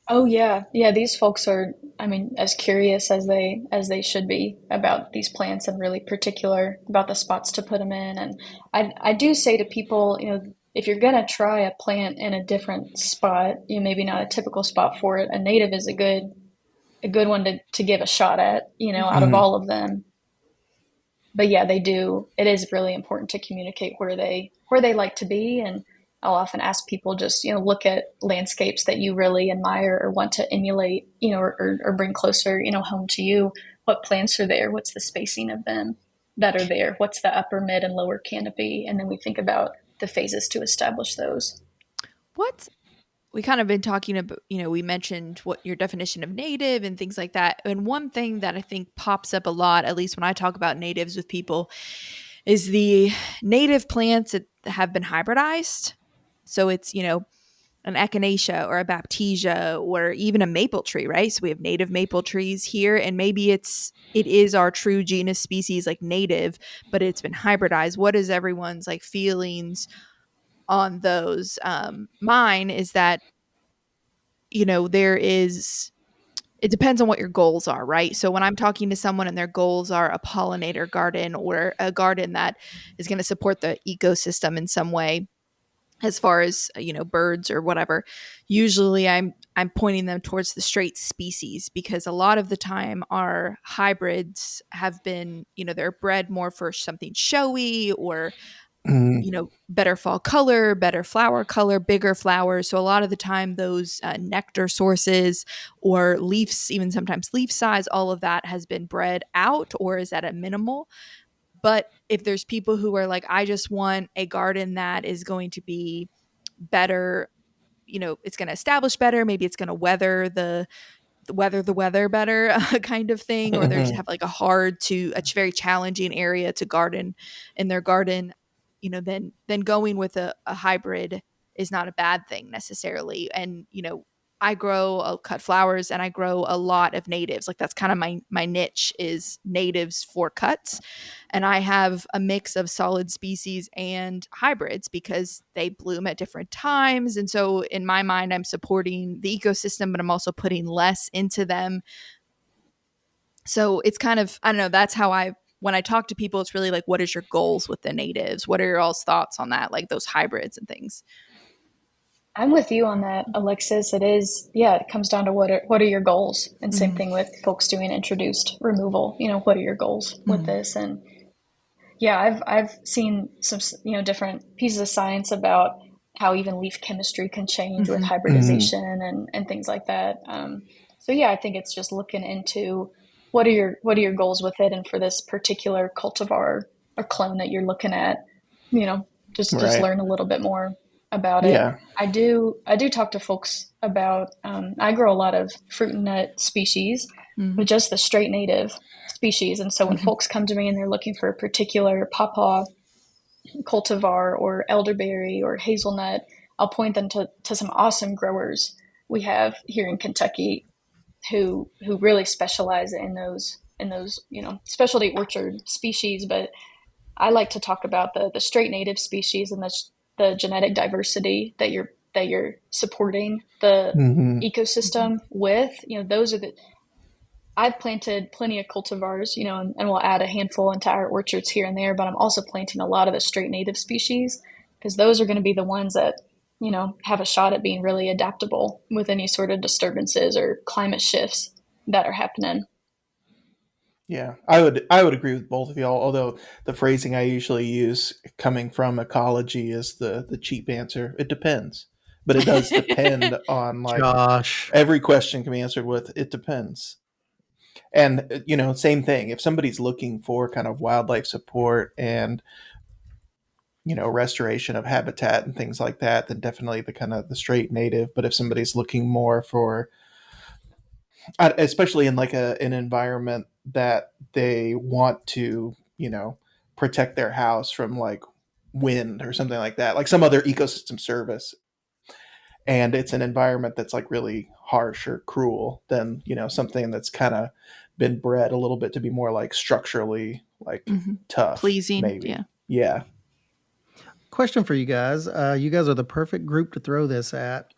Speaker 4: Oh yeah, yeah. These folks are, I mean, as curious as they should be about these plants, and really particular about the spots to put them in. And I do say to people, if you're gonna try a plant in a different spot, maybe not a typical spot for it, a native is a good a good one to give a shot at, out of
Speaker 2: Hmm.
Speaker 4: all of them. But yeah, they do. It is really important to communicate where they like to be, and I'll often ask people just look at landscapes that you really admire or want to emulate, or bring closer, home to you. What plants are there? What's the spacing of them that are there? What's the upper, mid, and lower canopy? And then we think about the phases to establish those.
Speaker 1: What we kind of been talking about, we mentioned what your definition of native and things like that. And one thing that I think pops up a lot, at least when I talk about natives with people, is the native plants that have been hybridized. So it's, an echinacea or a baptisia or even a maple tree, right? So we have native maple trees here, and maybe it is our true genus species, like native, but it's been hybridized. What is everyone's like feelings on those? Mine is that there is, it depends on what your goals are, right? So when I'm talking to someone and their goals are a pollinator garden or a garden that is going to support the ecosystem in some way, as far as birds or whatever, usually I'm pointing them towards the straight species, because a lot of the time our hybrids have been, they're bred more for something showy or
Speaker 2: Hmm.
Speaker 1: better fall color, better flower color, bigger flowers. So a lot of the time those nectar sources or leaves, even sometimes leaf size, all of that has been bred out or is at a minimal. But if there's people who are like, I just want a garden that is going to be better, it's going to establish better, maybe it's going to weather better, kind of thing, or they just
Speaker 2: Hmm.
Speaker 1: have like a very challenging area to garden in their garden, then going with a hybrid is not a bad thing necessarily. And I'll cut flowers and I grow a lot of natives. Like that's kind of my niche, is natives for cuts. And I have a mix of solid species and hybrids because they bloom at different times. And so in my mind, I'm supporting the ecosystem, but I'm also putting less into them. So it's kind of, I don't know, that's how when I talk to people, it's really like, what is your goals with the natives? What are your all's thoughts on that? Like those hybrids and things.
Speaker 4: I'm with you on that, Alexis. It is, yeah, it comes down to what are your goals? And same
Speaker 1: Mm-hmm.
Speaker 4: thing with folks doing introduced removal. What are your goals with
Speaker 1: Mm-hmm.
Speaker 4: this? And yeah, I've seen some different pieces of science about how even leaf chemistry can change with
Speaker 1: Mm-hmm.
Speaker 2: Hmm.
Speaker 4: hybridization and things like that. So yeah, I think it's just looking into what are your goals with it, and for this particular cultivar or clone that you're looking at, you know, just
Speaker 2: Right.
Speaker 4: learn a little bit more about it.
Speaker 2: Yeah.
Speaker 4: I do talk to folks about. I grow a lot of fruit and nut species,
Speaker 1: Mm-hmm.
Speaker 4: but just the straight native species. And so when
Speaker 1: Mm-hmm.
Speaker 4: folks come to me and they're looking for a particular pawpaw cultivar or elderberry or hazelnut, I'll point them to some awesome growers we have here in Kentucky who really specialize in those specialty orchard species. But I like to talk about the straight native species and the genetic diversity that you're supporting the
Speaker 2: Hmm.
Speaker 4: ecosystem with. Those are the I've planted plenty of cultivars, and we'll add a handful into our orchards here and there, but I'm also planting a lot of the straight native species because those are going to be the ones that, have a shot at being really adaptable with any sort of disturbances or climate shifts that are happening.
Speaker 2: Yeah, I would agree with both of y'all. Although the phrasing I usually use, coming from ecology, is the cheap answer. It depends, but it does depend on, like,
Speaker 3: Josh.
Speaker 2: every question can be answered with "it depends." And same thing. If somebody's looking for kind of wildlife support and restoration of habitat and things like that, then definitely the kind of the straight native. But if somebody's looking more for, especially in like an environment that they want to, protect their house from, like, wind or something like that, like some other ecosystem service, and it's an environment that's like really harsh or cruel, then something that's kind of been bred a little bit to be more like structurally, like,
Speaker 1: Mm-hmm.
Speaker 2: tough,
Speaker 1: Pleasing.
Speaker 2: maybe.
Speaker 1: Yeah.
Speaker 2: Yeah.
Speaker 3: Question for you guys. You guys are the perfect group to throw this at.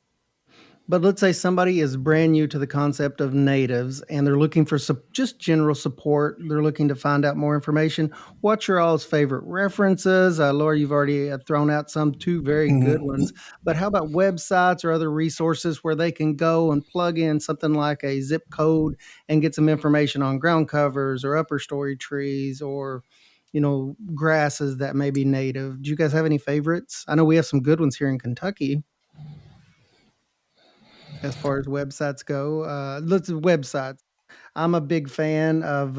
Speaker 3: But let's say somebody is brand new to the concept of natives and they're looking for just general support. They're looking to find out more information. What's your all's favorite references? Laura, you've already thrown out some two very good ones.
Speaker 2: Mhm.
Speaker 3: But how about websites or other resources where they can go and plug in something like a zip code and get some information on ground covers or upper story trees or grasses that may be native? Do you guys have any favorites? I know we have some good ones here in Kentucky as far as websites go. Let's websites. I'm a big fan of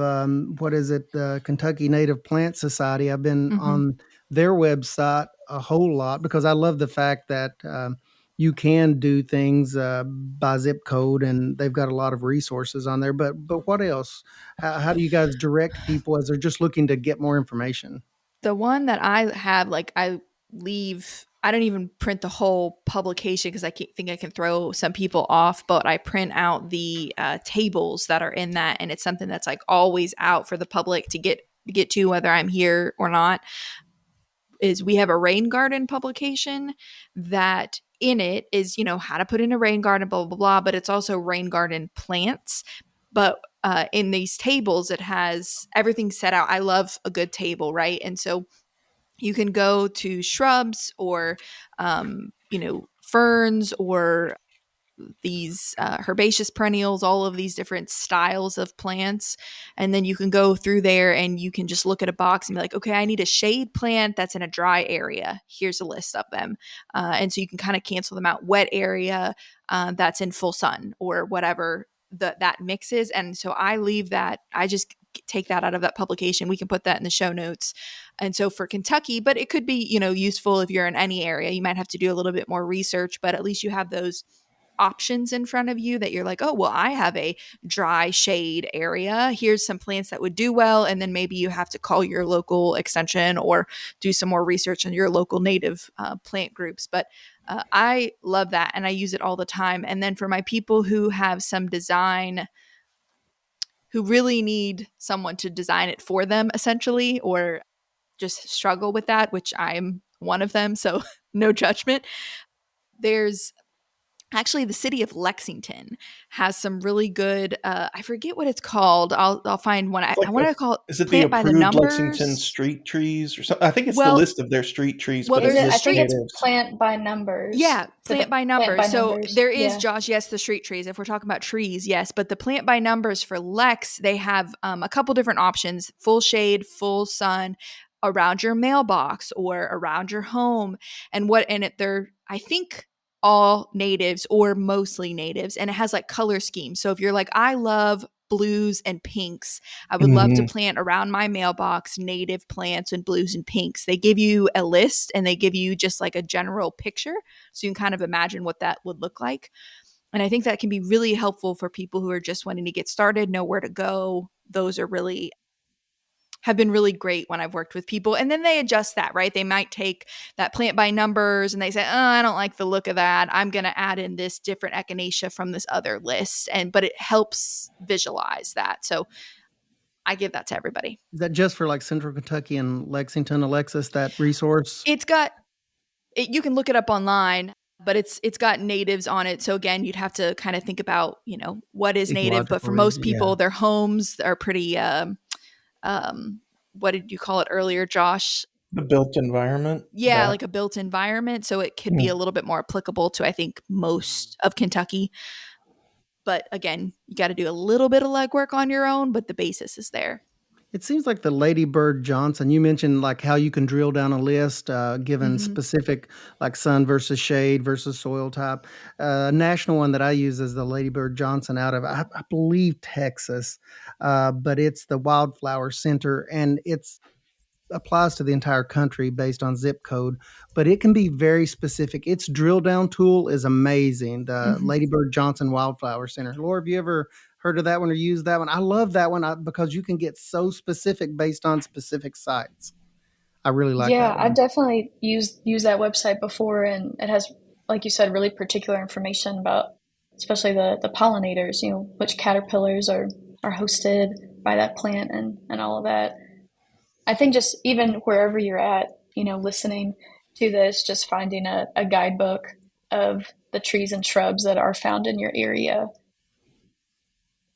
Speaker 3: what is it, the Kentucky Native Plant Society. I've been
Speaker 1: Mhm.
Speaker 3: on their website a whole lot because I love the fact that you can do things by zip code, and they've got a lot of resources on there. But what else? How do you guys direct people as they're just looking to get more information?
Speaker 1: The one that I have, like, I don't even print the whole publication because think I can throw some people off, but I print out the tables that are in that, and it's something that's like always out for the public to get to, whether I'm here or not. Is we have a rain garden publication that in it is, how to put in a rain garden, blah blah blah, but it's also rain garden plants. But in these tables, it has everything set out. I love a good table, right? And so you can go to shrubs or ferns or these herbaceous perennials, all of these different styles of plants. And then you can go through there and you can just look at a box and be like, okay, I need a shade plant that's in a dry area. Here's a list of them. And so you can kind of cancel them out. Wet area that's in full sun or whatever that mix is. And so I leave that, I just take that out of that publication. We can put that in the show notes. And so for Kentucky, but it could be, useful if you're in any area. You might have to do a little bit more research, but at least you have those options in front of you that you're like, oh, well, I have a dry shade area. Here's some plants that would do well. And then maybe you have to call your local extension or do some more research on your local native plant groups. But I love that and I use it all the time. And then for my people who have some design, who really need someone to design it for them, essentially, or just struggle with that, which I'm one of them. So no judgment. There's actually the city of Lexington has some really good I forget what it's called. I'll find one.
Speaker 2: It's
Speaker 1: I
Speaker 2: like
Speaker 1: want to call it
Speaker 2: is it the
Speaker 1: plant by the
Speaker 2: approved Lexington
Speaker 1: numbers.
Speaker 2: street trees or something? I think it's the
Speaker 1: Well,
Speaker 2: list of their street trees,
Speaker 1: well
Speaker 2: but
Speaker 4: Is
Speaker 2: it
Speaker 1: there's
Speaker 4: it?
Speaker 1: the
Speaker 4: I
Speaker 2: lists
Speaker 4: think
Speaker 1: street.
Speaker 4: it's
Speaker 2: natives.
Speaker 4: plant by numbers.
Speaker 1: Yeah,
Speaker 4: Is it the
Speaker 1: plant by
Speaker 4: plant
Speaker 1: numbers.
Speaker 4: by
Speaker 1: So
Speaker 4: numbers?
Speaker 1: there is,
Speaker 4: Yeah.
Speaker 1: Josh, yes, the street trees. If we're talking about trees, yes, but the plant by numbers for Lex, they have a couple different options: full shade, full sun, around your mailbox or around your home, and what in it. They're, I think, all natives or mostly natives, and it has like color schemes. So if you're like, I love blues and pinks, I would love to
Speaker 2: Mhm.
Speaker 1: plant around my mailbox native plants in blues and pinks. They give you a list and they give you just like a general picture so you can kind of imagine what that would look like. And I think that can be really helpful for people who are just wanting to get started, know where to go. Those are really have been really great when I've worked with people. And then they adjust that, right? They might take that plant by numbers and they say, oh, I don't like the look of that. I'm going to add in this different echinacea from this other list. But it helps visualize that. So I give that to everybody.
Speaker 3: Is that just for like Central Kentucky and Lexington, Alexis, that resource?
Speaker 1: It's got you can look it up online, but it's got natives on it. So again, you'd have to kind of think about, what is native, but
Speaker 3: Ecological
Speaker 1: for most
Speaker 3: reason, yeah.
Speaker 1: people, their homes are pretty um what did you call it earlier, Josh?
Speaker 2: The built environment,
Speaker 1: Yeah,
Speaker 2: that
Speaker 1: like a built environment, so it could be a
Speaker 2: mm.
Speaker 1: little bit more applicable to I think most of Kentucky. But again, you got to do a little bit of legwork on your own, but the basis is there.
Speaker 3: It seems like the Ladybird Johnson, you mentioned like how you can drill down a list given
Speaker 1: Mhm.
Speaker 3: specific like sun versus shade versus soil type. A national one that I use is the Ladybird Johnson out of, I believe, Texas, but it's the Wildflower Center and it's applies to the entire country based on zip code, but it can be very specific. Its drill down tool is amazing. The
Speaker 1: Mhm.
Speaker 3: Ladybird Johnson Wildflower Center. Laura, have you ever heard of that one or used that one? I love that one because you can get so specific based on specific sites. I really like
Speaker 4: Yeah,
Speaker 3: that
Speaker 4: I've
Speaker 3: one.
Speaker 4: definitely used that website before, and it has, like you said, really particular information about, especially the pollinators. Which caterpillars are hosted by that plant and all of that. I think just even wherever you're at, listening to this, just finding a guidebook of the trees and shrubs that are found in your area.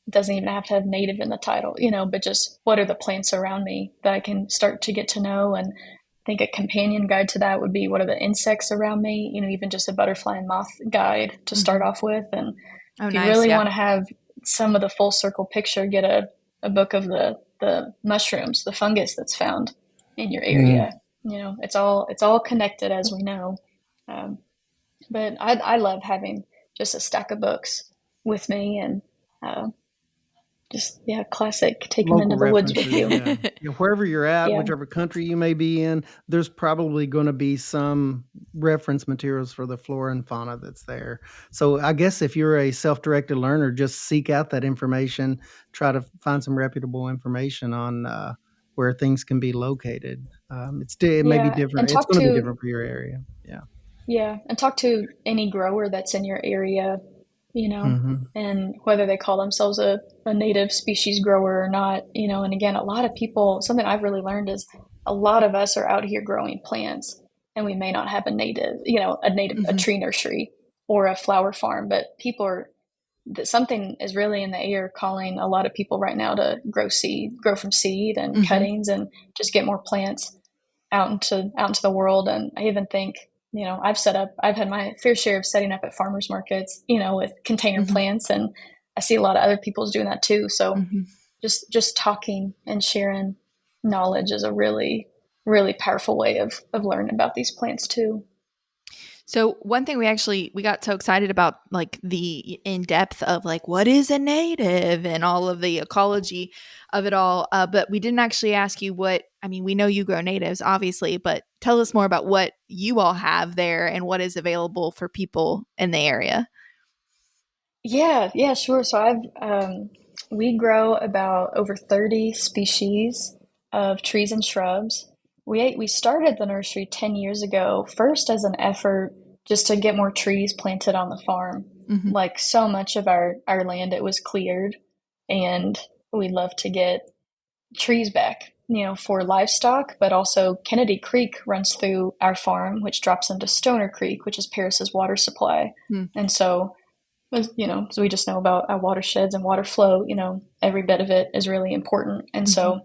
Speaker 4: It doesn't even have to have native in the title, but just what are the plants around me that I can start to get to know. And I think a companion guide to that would be what are the insects around me, even just a butterfly and moth guide to start off with. And
Speaker 1: Oh,
Speaker 4: if you
Speaker 1: nice.
Speaker 4: really
Speaker 1: Yeah.
Speaker 4: want to have some of the full circle picture, get a book of the mushrooms, the fungus that's found in your area. It's all connected, as we know. Um, but I love having just a stack of books with me, and just, yeah, classic. Take them
Speaker 3: Local
Speaker 4: into the woods with
Speaker 3: references,
Speaker 4: you.
Speaker 3: yeah. Yeah, wherever you're at,
Speaker 4: Yeah.
Speaker 3: whichever country you may be in, there's probably gonna be some reference materials for the flora and fauna that's there. So I guess if you're a self-directed learner, just seek out that information, try to find some reputable information on where things can be located. It may be
Speaker 4: Yeah.
Speaker 3: different.
Speaker 4: And
Speaker 3: It's
Speaker 4: talk
Speaker 3: going to be
Speaker 4: to,
Speaker 3: different for your area. Yeah.
Speaker 4: yeah, and talk to any grower that's in your area, you know,
Speaker 3: Hmm.
Speaker 4: and whether they call themselves a native species grower or not, and again, a lot of people, something I've really learned is a lot of us are out here growing plants and we may not have a
Speaker 1: Mhm.
Speaker 4: tree nursery or a flower farm, but people are, that something is really in the air calling a lot of people right now to grow from seed and
Speaker 1: Mhm.
Speaker 4: cuttings and just get more plants out into the world. And I even think, I've had my fair share of setting up at farmers markets, with container
Speaker 1: Mhm.
Speaker 4: plants, and I see a lot of other people's doing that too. So
Speaker 1: Mhm.
Speaker 4: just talking and sharing knowledge is a really, really powerful way of learning about these plants too.
Speaker 1: So one thing we got so excited about, like the in depth of like what is a native and all of the ecology of it all, but we didn't actually ask you what. I mean, we know you grow natives, obviously, but tell us more about what you all have there and what is available for people in the area.
Speaker 4: Yeah, sure. So we grow about over 30 species of trees and shrubs. We started the nursery 10 years ago, first as an effort just to get more trees planted on the farm.
Speaker 1: Hmm.
Speaker 4: Like so much of our land, it was cleared, and we'd love to get trees back, for livestock, but also Kennedy Creek runs through our farm, which drops into Stoner Creek, which is Paris's water supply.
Speaker 1: Mm.
Speaker 4: And so so we just know about our watersheds and water flow, every bit of it is really important. And
Speaker 1: Hmm.
Speaker 4: so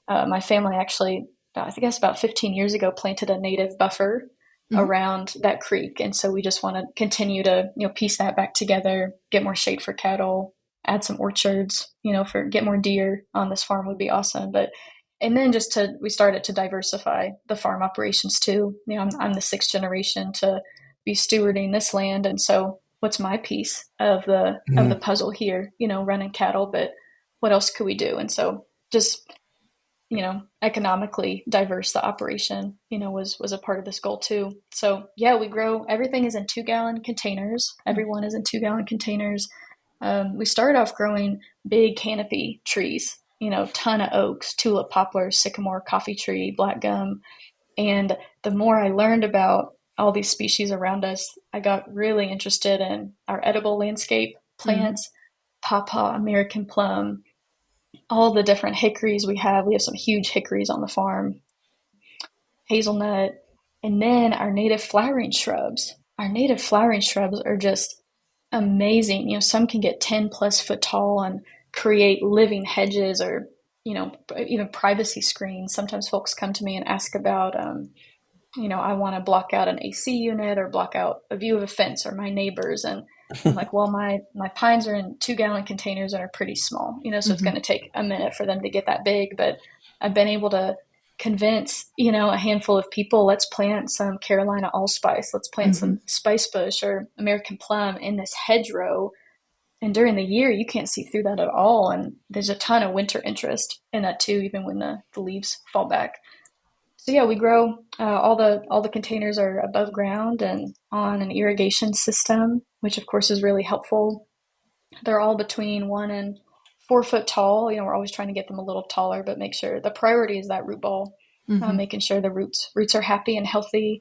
Speaker 4: my family actually, I think that's about 15 years ago, planted a native buffer
Speaker 1: Hmm.
Speaker 4: around that creek. And so we just want to continue to, piece that back together, get more shade for cattle, add some orchards, get more deer on this farm would be awesome. And then we started to diversify the farm operations too. I'm the sixth generation to be stewarding this land. And so what's my piece of the puzzle here, running cattle, but what else could we do? And so just, economically diverse the operation, was a part of this goal too. So yeah, we grow, everything is in 2-gallon containers. Everyone is in 2-gallon containers. We started off growing big canopy trees, ton of oaks, tulip, poplar, sycamore, coffee tree, black gum. And the more I learned about all these species around us, I got really interested in our edible landscape
Speaker 1: Hmm.
Speaker 4: plants, pawpaw, American plum, all the different hickories we have. We have some huge hickories on the farm, hazelnut, and then our native flowering shrubs. Our native flowering shrubs are just amazing. Some can get 10 plus foot tall and create living hedges or, even privacy screens. Sometimes folks come to me and ask about I want to block out an AC unit or block out a view of a fence or my neighbors. And I'm like, well, my pines are in 2-gallon containers and are pretty small, so it's
Speaker 1: Hmm.
Speaker 4: going to take a minute for them to get that big. But I've been able to convince, a handful of people, let's plant some Carolina allspice, let's plant
Speaker 1: Hmm.
Speaker 4: some spice bush or American plum in this hedgerow. And during the year, you can't see through that at all. And there's a ton of winter interest in that too, even when the leaves fall back. So yeah, we grow all the containers are above ground and on an irrigation system, which of course is really helpful. They're all between 1 and 4 foot tall. We're always trying to get them a little taller, but make sure the priority is that root ball,
Speaker 1: Hmm.
Speaker 4: making sure the roots are happy and healthy.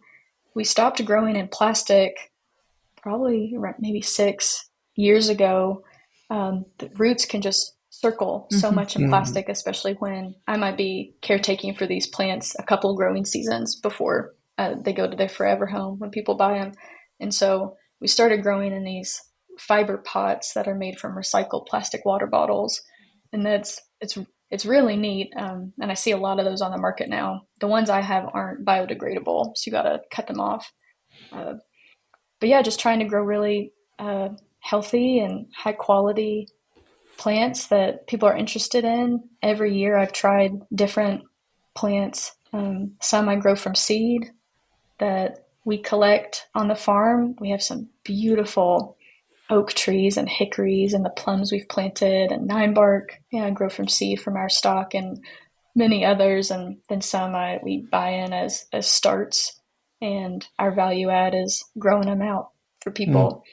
Speaker 4: We stopped growing in plastic probably maybe 6 years ago. The roots can just circle so
Speaker 1: Hmm.
Speaker 4: much in plastic, especially when I might be caretaking for these plants a couple growing seasons before they go to their forever home when people buy them. And so we started growing in these fiber pots that are made from recycled plastic water bottles, and it's really neat. And I see a lot of those on the market now. The ones I have aren't biodegradable, so you got to cut them off. Uh, but yeah, just trying to grow really healthy and high quality plants that people are interested in. Every year, I've tried different plants. Some I grow from seed that we collect on the farm. We have some beautiful oak trees and hickories and the plums we've planted and nine bark. Yeah, I grow from seed from our stock and many others. And then some we buy in as starts. And our value add is growing them out for
Speaker 2: Mm.
Speaker 4: people.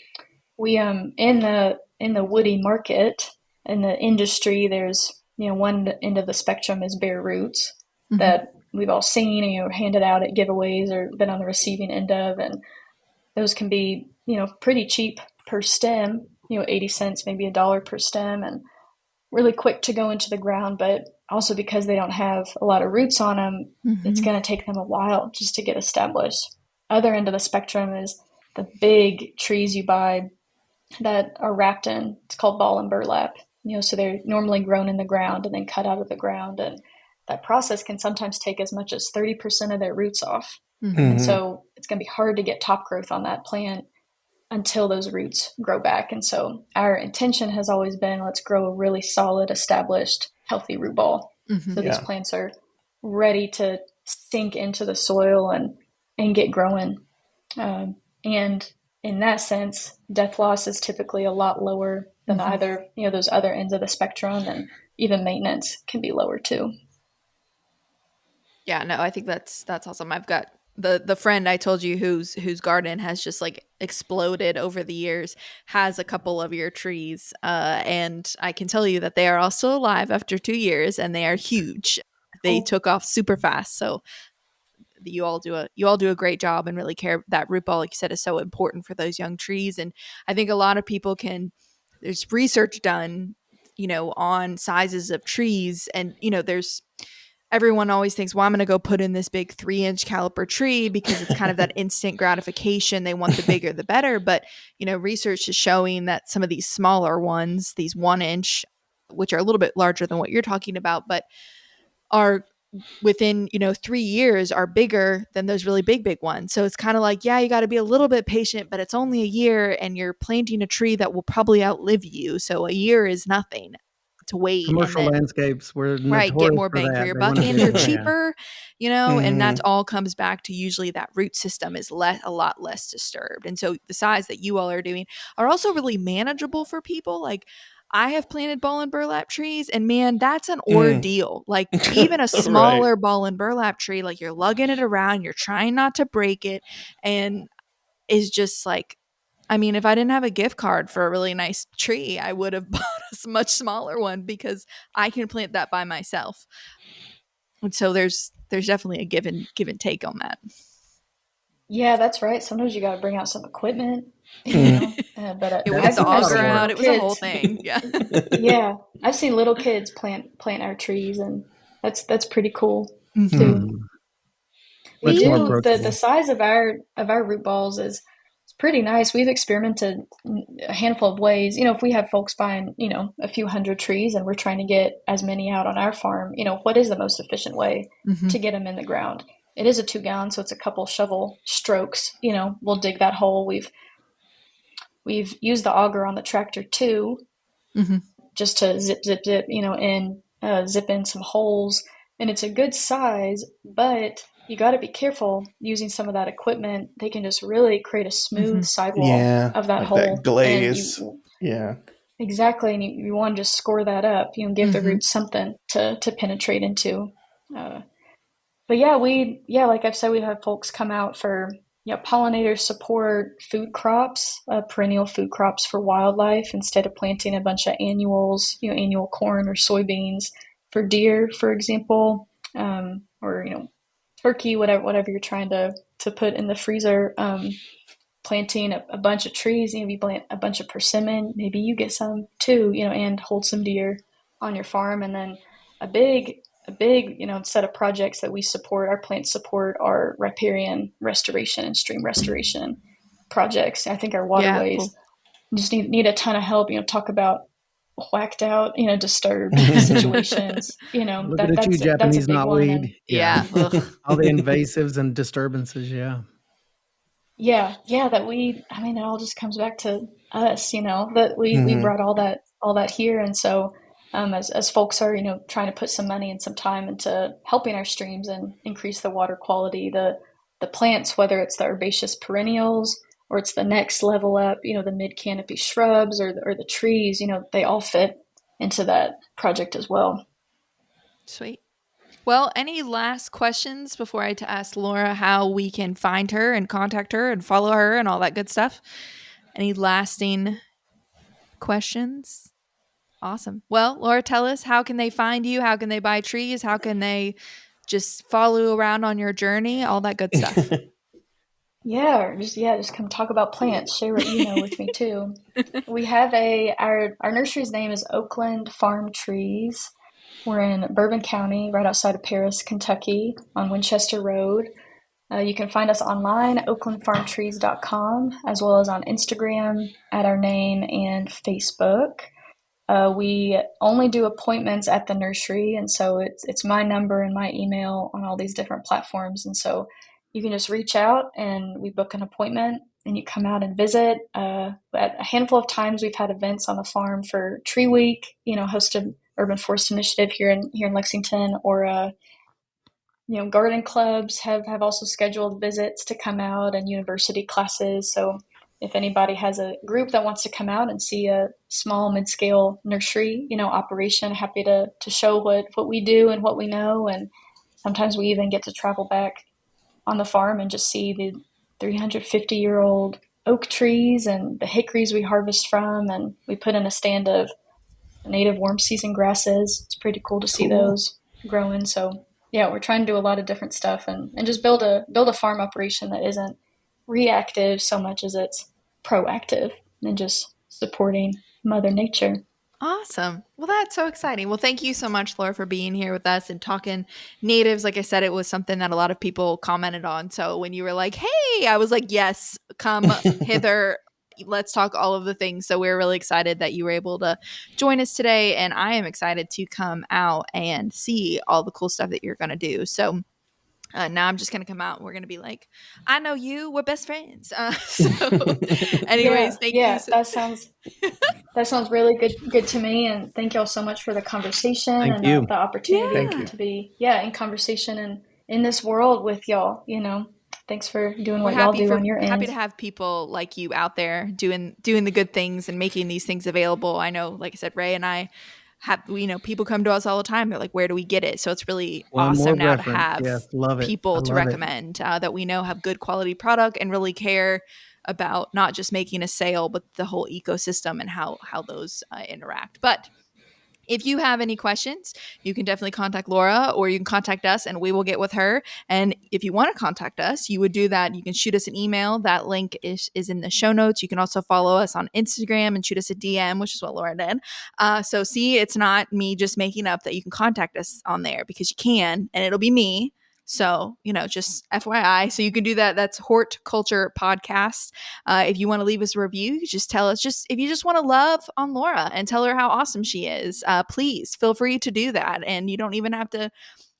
Speaker 4: We in the woody market in the industry, there's one end of the spectrum is bare roots that we've all seen and handed out at giveaways or been on the receiving end of, and those can be pretty cheap per stem, 80 cents, maybe $1 per stem, and really quick to go into the ground. But also because they don't have a lot of roots on them, it's going to take them a while just to get established. Other end of the spectrum is the big trees you buy that are wrapped in, it's called ball and burlap. So they're normally grown in the ground and then cut out of the ground, and that process can sometimes take as much as 30% of their roots off. And
Speaker 2: Mm-hmm.
Speaker 4: so it's going to be hard to get top growth on that plant until those roots grow back. And so our intention has always been, let's grow a really solid, established, healthy root ball. So these
Speaker 2: Yeah.
Speaker 4: plants are ready to sink into the soil and get growing. And in that sense, death loss is typically a lot lower than either, those other ends of the spectrum, and even maintenance can be lower too.
Speaker 1: Yeah, no, I think that's awesome. I've got the friend I told you whose garden has just like exploded over the years, has a couple of your trees, and I can tell you that they are all still alive after 2 years, and they are huge. They took off super fast. So you all do a great job and really care. That root ball, like you said, is so important for those young trees. And I think a lot of people there's research done, on sizes of trees, and there's everyone always thinks, well, I'm going to go put in this big 3-inch caliper tree because it's kind of that instant gratification. They want the bigger, the better. But, research is showing that some of these smaller ones, these 1-inch, which are a little bit larger than what you're talking about, but are within 3 years are bigger than those really big ones. So it's kind of like, yeah, you got to be a little bit patient, but it's only a year and you're planting a tree that will probably outlive you. So a year is nothing to wait, and
Speaker 3: Commercial
Speaker 1: then
Speaker 3: landscapes were
Speaker 1: right, get
Speaker 3: notorious
Speaker 1: more
Speaker 3: for
Speaker 1: bang for
Speaker 3: that.
Speaker 1: your
Speaker 3: They
Speaker 1: buck,
Speaker 3: wanna
Speaker 1: and
Speaker 3: get
Speaker 1: they're
Speaker 3: yeah.
Speaker 1: cheaper, and that all comes back to usually that root system is a lot less disturbed. And so the size that you all are doing are also really manageable for people. Like, I have planted ball and burlap trees, and man, that's an
Speaker 2: Mm.
Speaker 1: ordeal. Like, even a
Speaker 2: Right.
Speaker 1: smaller ball and burlap tree, like, you're lugging it around, you're trying not to break it, and is just like, I mean, if I didn't have a gift card for a really nice tree, I would have bought a much smaller one because I can plant that by myself. And so there's definitely a give and take on that.
Speaker 4: Yeah, that's right. Sometimes you got to bring out some equipment,
Speaker 2: Mm.
Speaker 4: but
Speaker 1: Yeah, we
Speaker 4: I've
Speaker 1: had the
Speaker 3: That's a
Speaker 4: I've
Speaker 3: lot of
Speaker 1: auger
Speaker 4: seen
Speaker 3: work.
Speaker 1: out.
Speaker 4: little
Speaker 1: It was a whole
Speaker 4: kids.
Speaker 1: thing. Yeah.
Speaker 4: Yeah, I've seen little kids plant our trees, and that's pretty cool too.
Speaker 3: Mhm.
Speaker 4: We
Speaker 3: Much more
Speaker 4: do the
Speaker 3: approachable.
Speaker 4: size of our root balls is it's pretty nice. We've experimented a handful of ways. If we have folks buying, a few hundred trees and we're trying to get as many out on our farm, what is the most efficient way to get them in the ground? It is a 2-gallon, so it's a couple shovel strokes. We'll dig that hole. We've used the auger on the tractor too, just to zip, and zip in some holes. And it's a good size, but you got to be careful using some of that equipment. They can just really create a smooth sidewall
Speaker 2: Yeah.
Speaker 4: of that
Speaker 2: Like that
Speaker 4: hole. And
Speaker 2: glaze.
Speaker 4: you,
Speaker 2: Yeah.
Speaker 4: exactly, and you want to just score that up, give the roots something to penetrate into. Uh, but yeah, like I've said, we've had folks come out for pollinator support, food crops, perennial food crops for wildlife instead of planting a bunch of annuals, annual corn or soybeans for deer, for example, or turkey, whatever you're trying to put in the freezer. Planting a bunch of trees, if you plant a bunch of persimmon, maybe you get some too, and hold some deer on your farm. And then a big set of projects that we support, our plants support, are riparian restoration and stream restoration. projects. I think our
Speaker 1: Yeah,
Speaker 4: waterways
Speaker 1: cool.
Speaker 4: just need a ton of help. Talk about whacked out, disturbed situations.
Speaker 3: Looking
Speaker 4: that
Speaker 3: at you,
Speaker 4: that's a
Speaker 3: Japanese
Speaker 4: big one. And
Speaker 3: knotweed. Yeah.
Speaker 1: Yeah. Ugh.
Speaker 3: All the invasives and disturbances. Yeah.
Speaker 4: yeah, I mean, it all just comes back to us, that we
Speaker 2: Hmm.
Speaker 4: brought all that here. And so, as folks are, trying to put some money and some time into helping our streams and increase the water quality, the plants, whether it's the herbaceous perennials or it's the next level up, the mid canopy shrubs or the trees, they all fit into that project as well.
Speaker 1: Sweet. Well, any last questions before I ask Laura how we can find her and contact her and follow her and all that good stuff? Any lasting questions? Awesome. Well, Laura, tell us, how can they find you? How can they buy trees? How can they just follow you around on your journey? All that good stuff.
Speaker 4: Yeah, or just come talk about plants. Share what you know with me too. We have our nursery's name is Oakland Farm Trees. We're in Bourbon County, right outside of Paris, Kentucky, on Winchester Road. You can find us online, oaklandfarmtrees.com, as well as on Instagram at our name and Facebook. We only do appointments at the nursery, and so it's my number and my email on all these different platforms. And so you can just reach out and we book an appointment and you come out and visit. At a handful of times, we've had events on the farm for Tree Week, hosted Urban Forest Initiative here in Lexington, or garden clubs have also scheduled visits to come out, and university classes. So if anybody has a group that wants to come out and see a small mid-scale nursery, operation, happy to show what we do and what we know. And sometimes we even get to travel back on the farm and just see the 350-year-old oak trees and the hickories we harvest from, and we put in a stand of native warm season grasses. It's pretty cool to see
Speaker 2: Cool.
Speaker 4: those growing. So yeah, we're trying to do a lot of different stuff and just build a farm operation that isn't reactive so much as it's proactive and just supporting Mother Nature.
Speaker 1: Awesome. Well, that's so exciting. Well, thank you so much, Laura, for being here with us and talking natives. Like I said, it was something that a lot of people commented on. So when you were like, hey, I was like, yes, come hither. Let's talk all of the things. So we're really excited that you were able to join us today. And I am excited to come out and see all the cool stuff that you're going to do. So now I'm just going to come out and we're going to be like, I know you, we're best friends. Anyways,
Speaker 4: Yeah,
Speaker 1: thank you.
Speaker 4: yeah, that sounds really good to me, and thank y'all so much for the conversation
Speaker 3: Thank
Speaker 4: and the,
Speaker 3: you.
Speaker 4: the opportunity
Speaker 2: Thank
Speaker 1: Yeah.
Speaker 2: you.
Speaker 4: to be in conversation and in this world with y'all. Thanks for doing
Speaker 1: We're
Speaker 4: what y'all do on your
Speaker 1: happy
Speaker 4: end.
Speaker 1: to have people like you out there doing the good things and making these things available. I know, like I said, Ray and I have, people come to us all the time. They're like, where do we get it? So it's really
Speaker 3: One more
Speaker 1: awesome now to
Speaker 3: reference.
Speaker 1: have
Speaker 3: Yes. Love it. I
Speaker 1: people to
Speaker 3: love it.
Speaker 1: recommend that we know have good quality product and really care about not just making a sale, but the whole ecosystem and how those interact. But if you have any questions, you can definitely contact Laura or you can contact us and we will get with her. And if you want to contact us, you would do that. You can shoot us an email. That link is in the show notes. You can also follow us on Instagram and shoot us a DM, which is what Laura did. So see, it's not me just making up that you can contact us on there, because you can, and it'll be me. So, just FYI. So you can do that. That's Hort Culture Podcast. If you want to leave us a review, you just tell us, just if you just want to love on Laura and tell her how awesome she is, please feel free to do that. And you don't even have to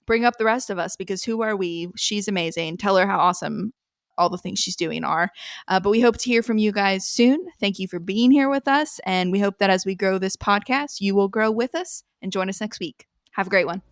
Speaker 1: bring up the rest of us, because who are we? She's amazing. Tell her how awesome all the things she's doing are. But we hope to hear from you guys soon. Thank you for being here with us. And we hope that as we grow this podcast, you will grow with us and join us next week. Have a great one.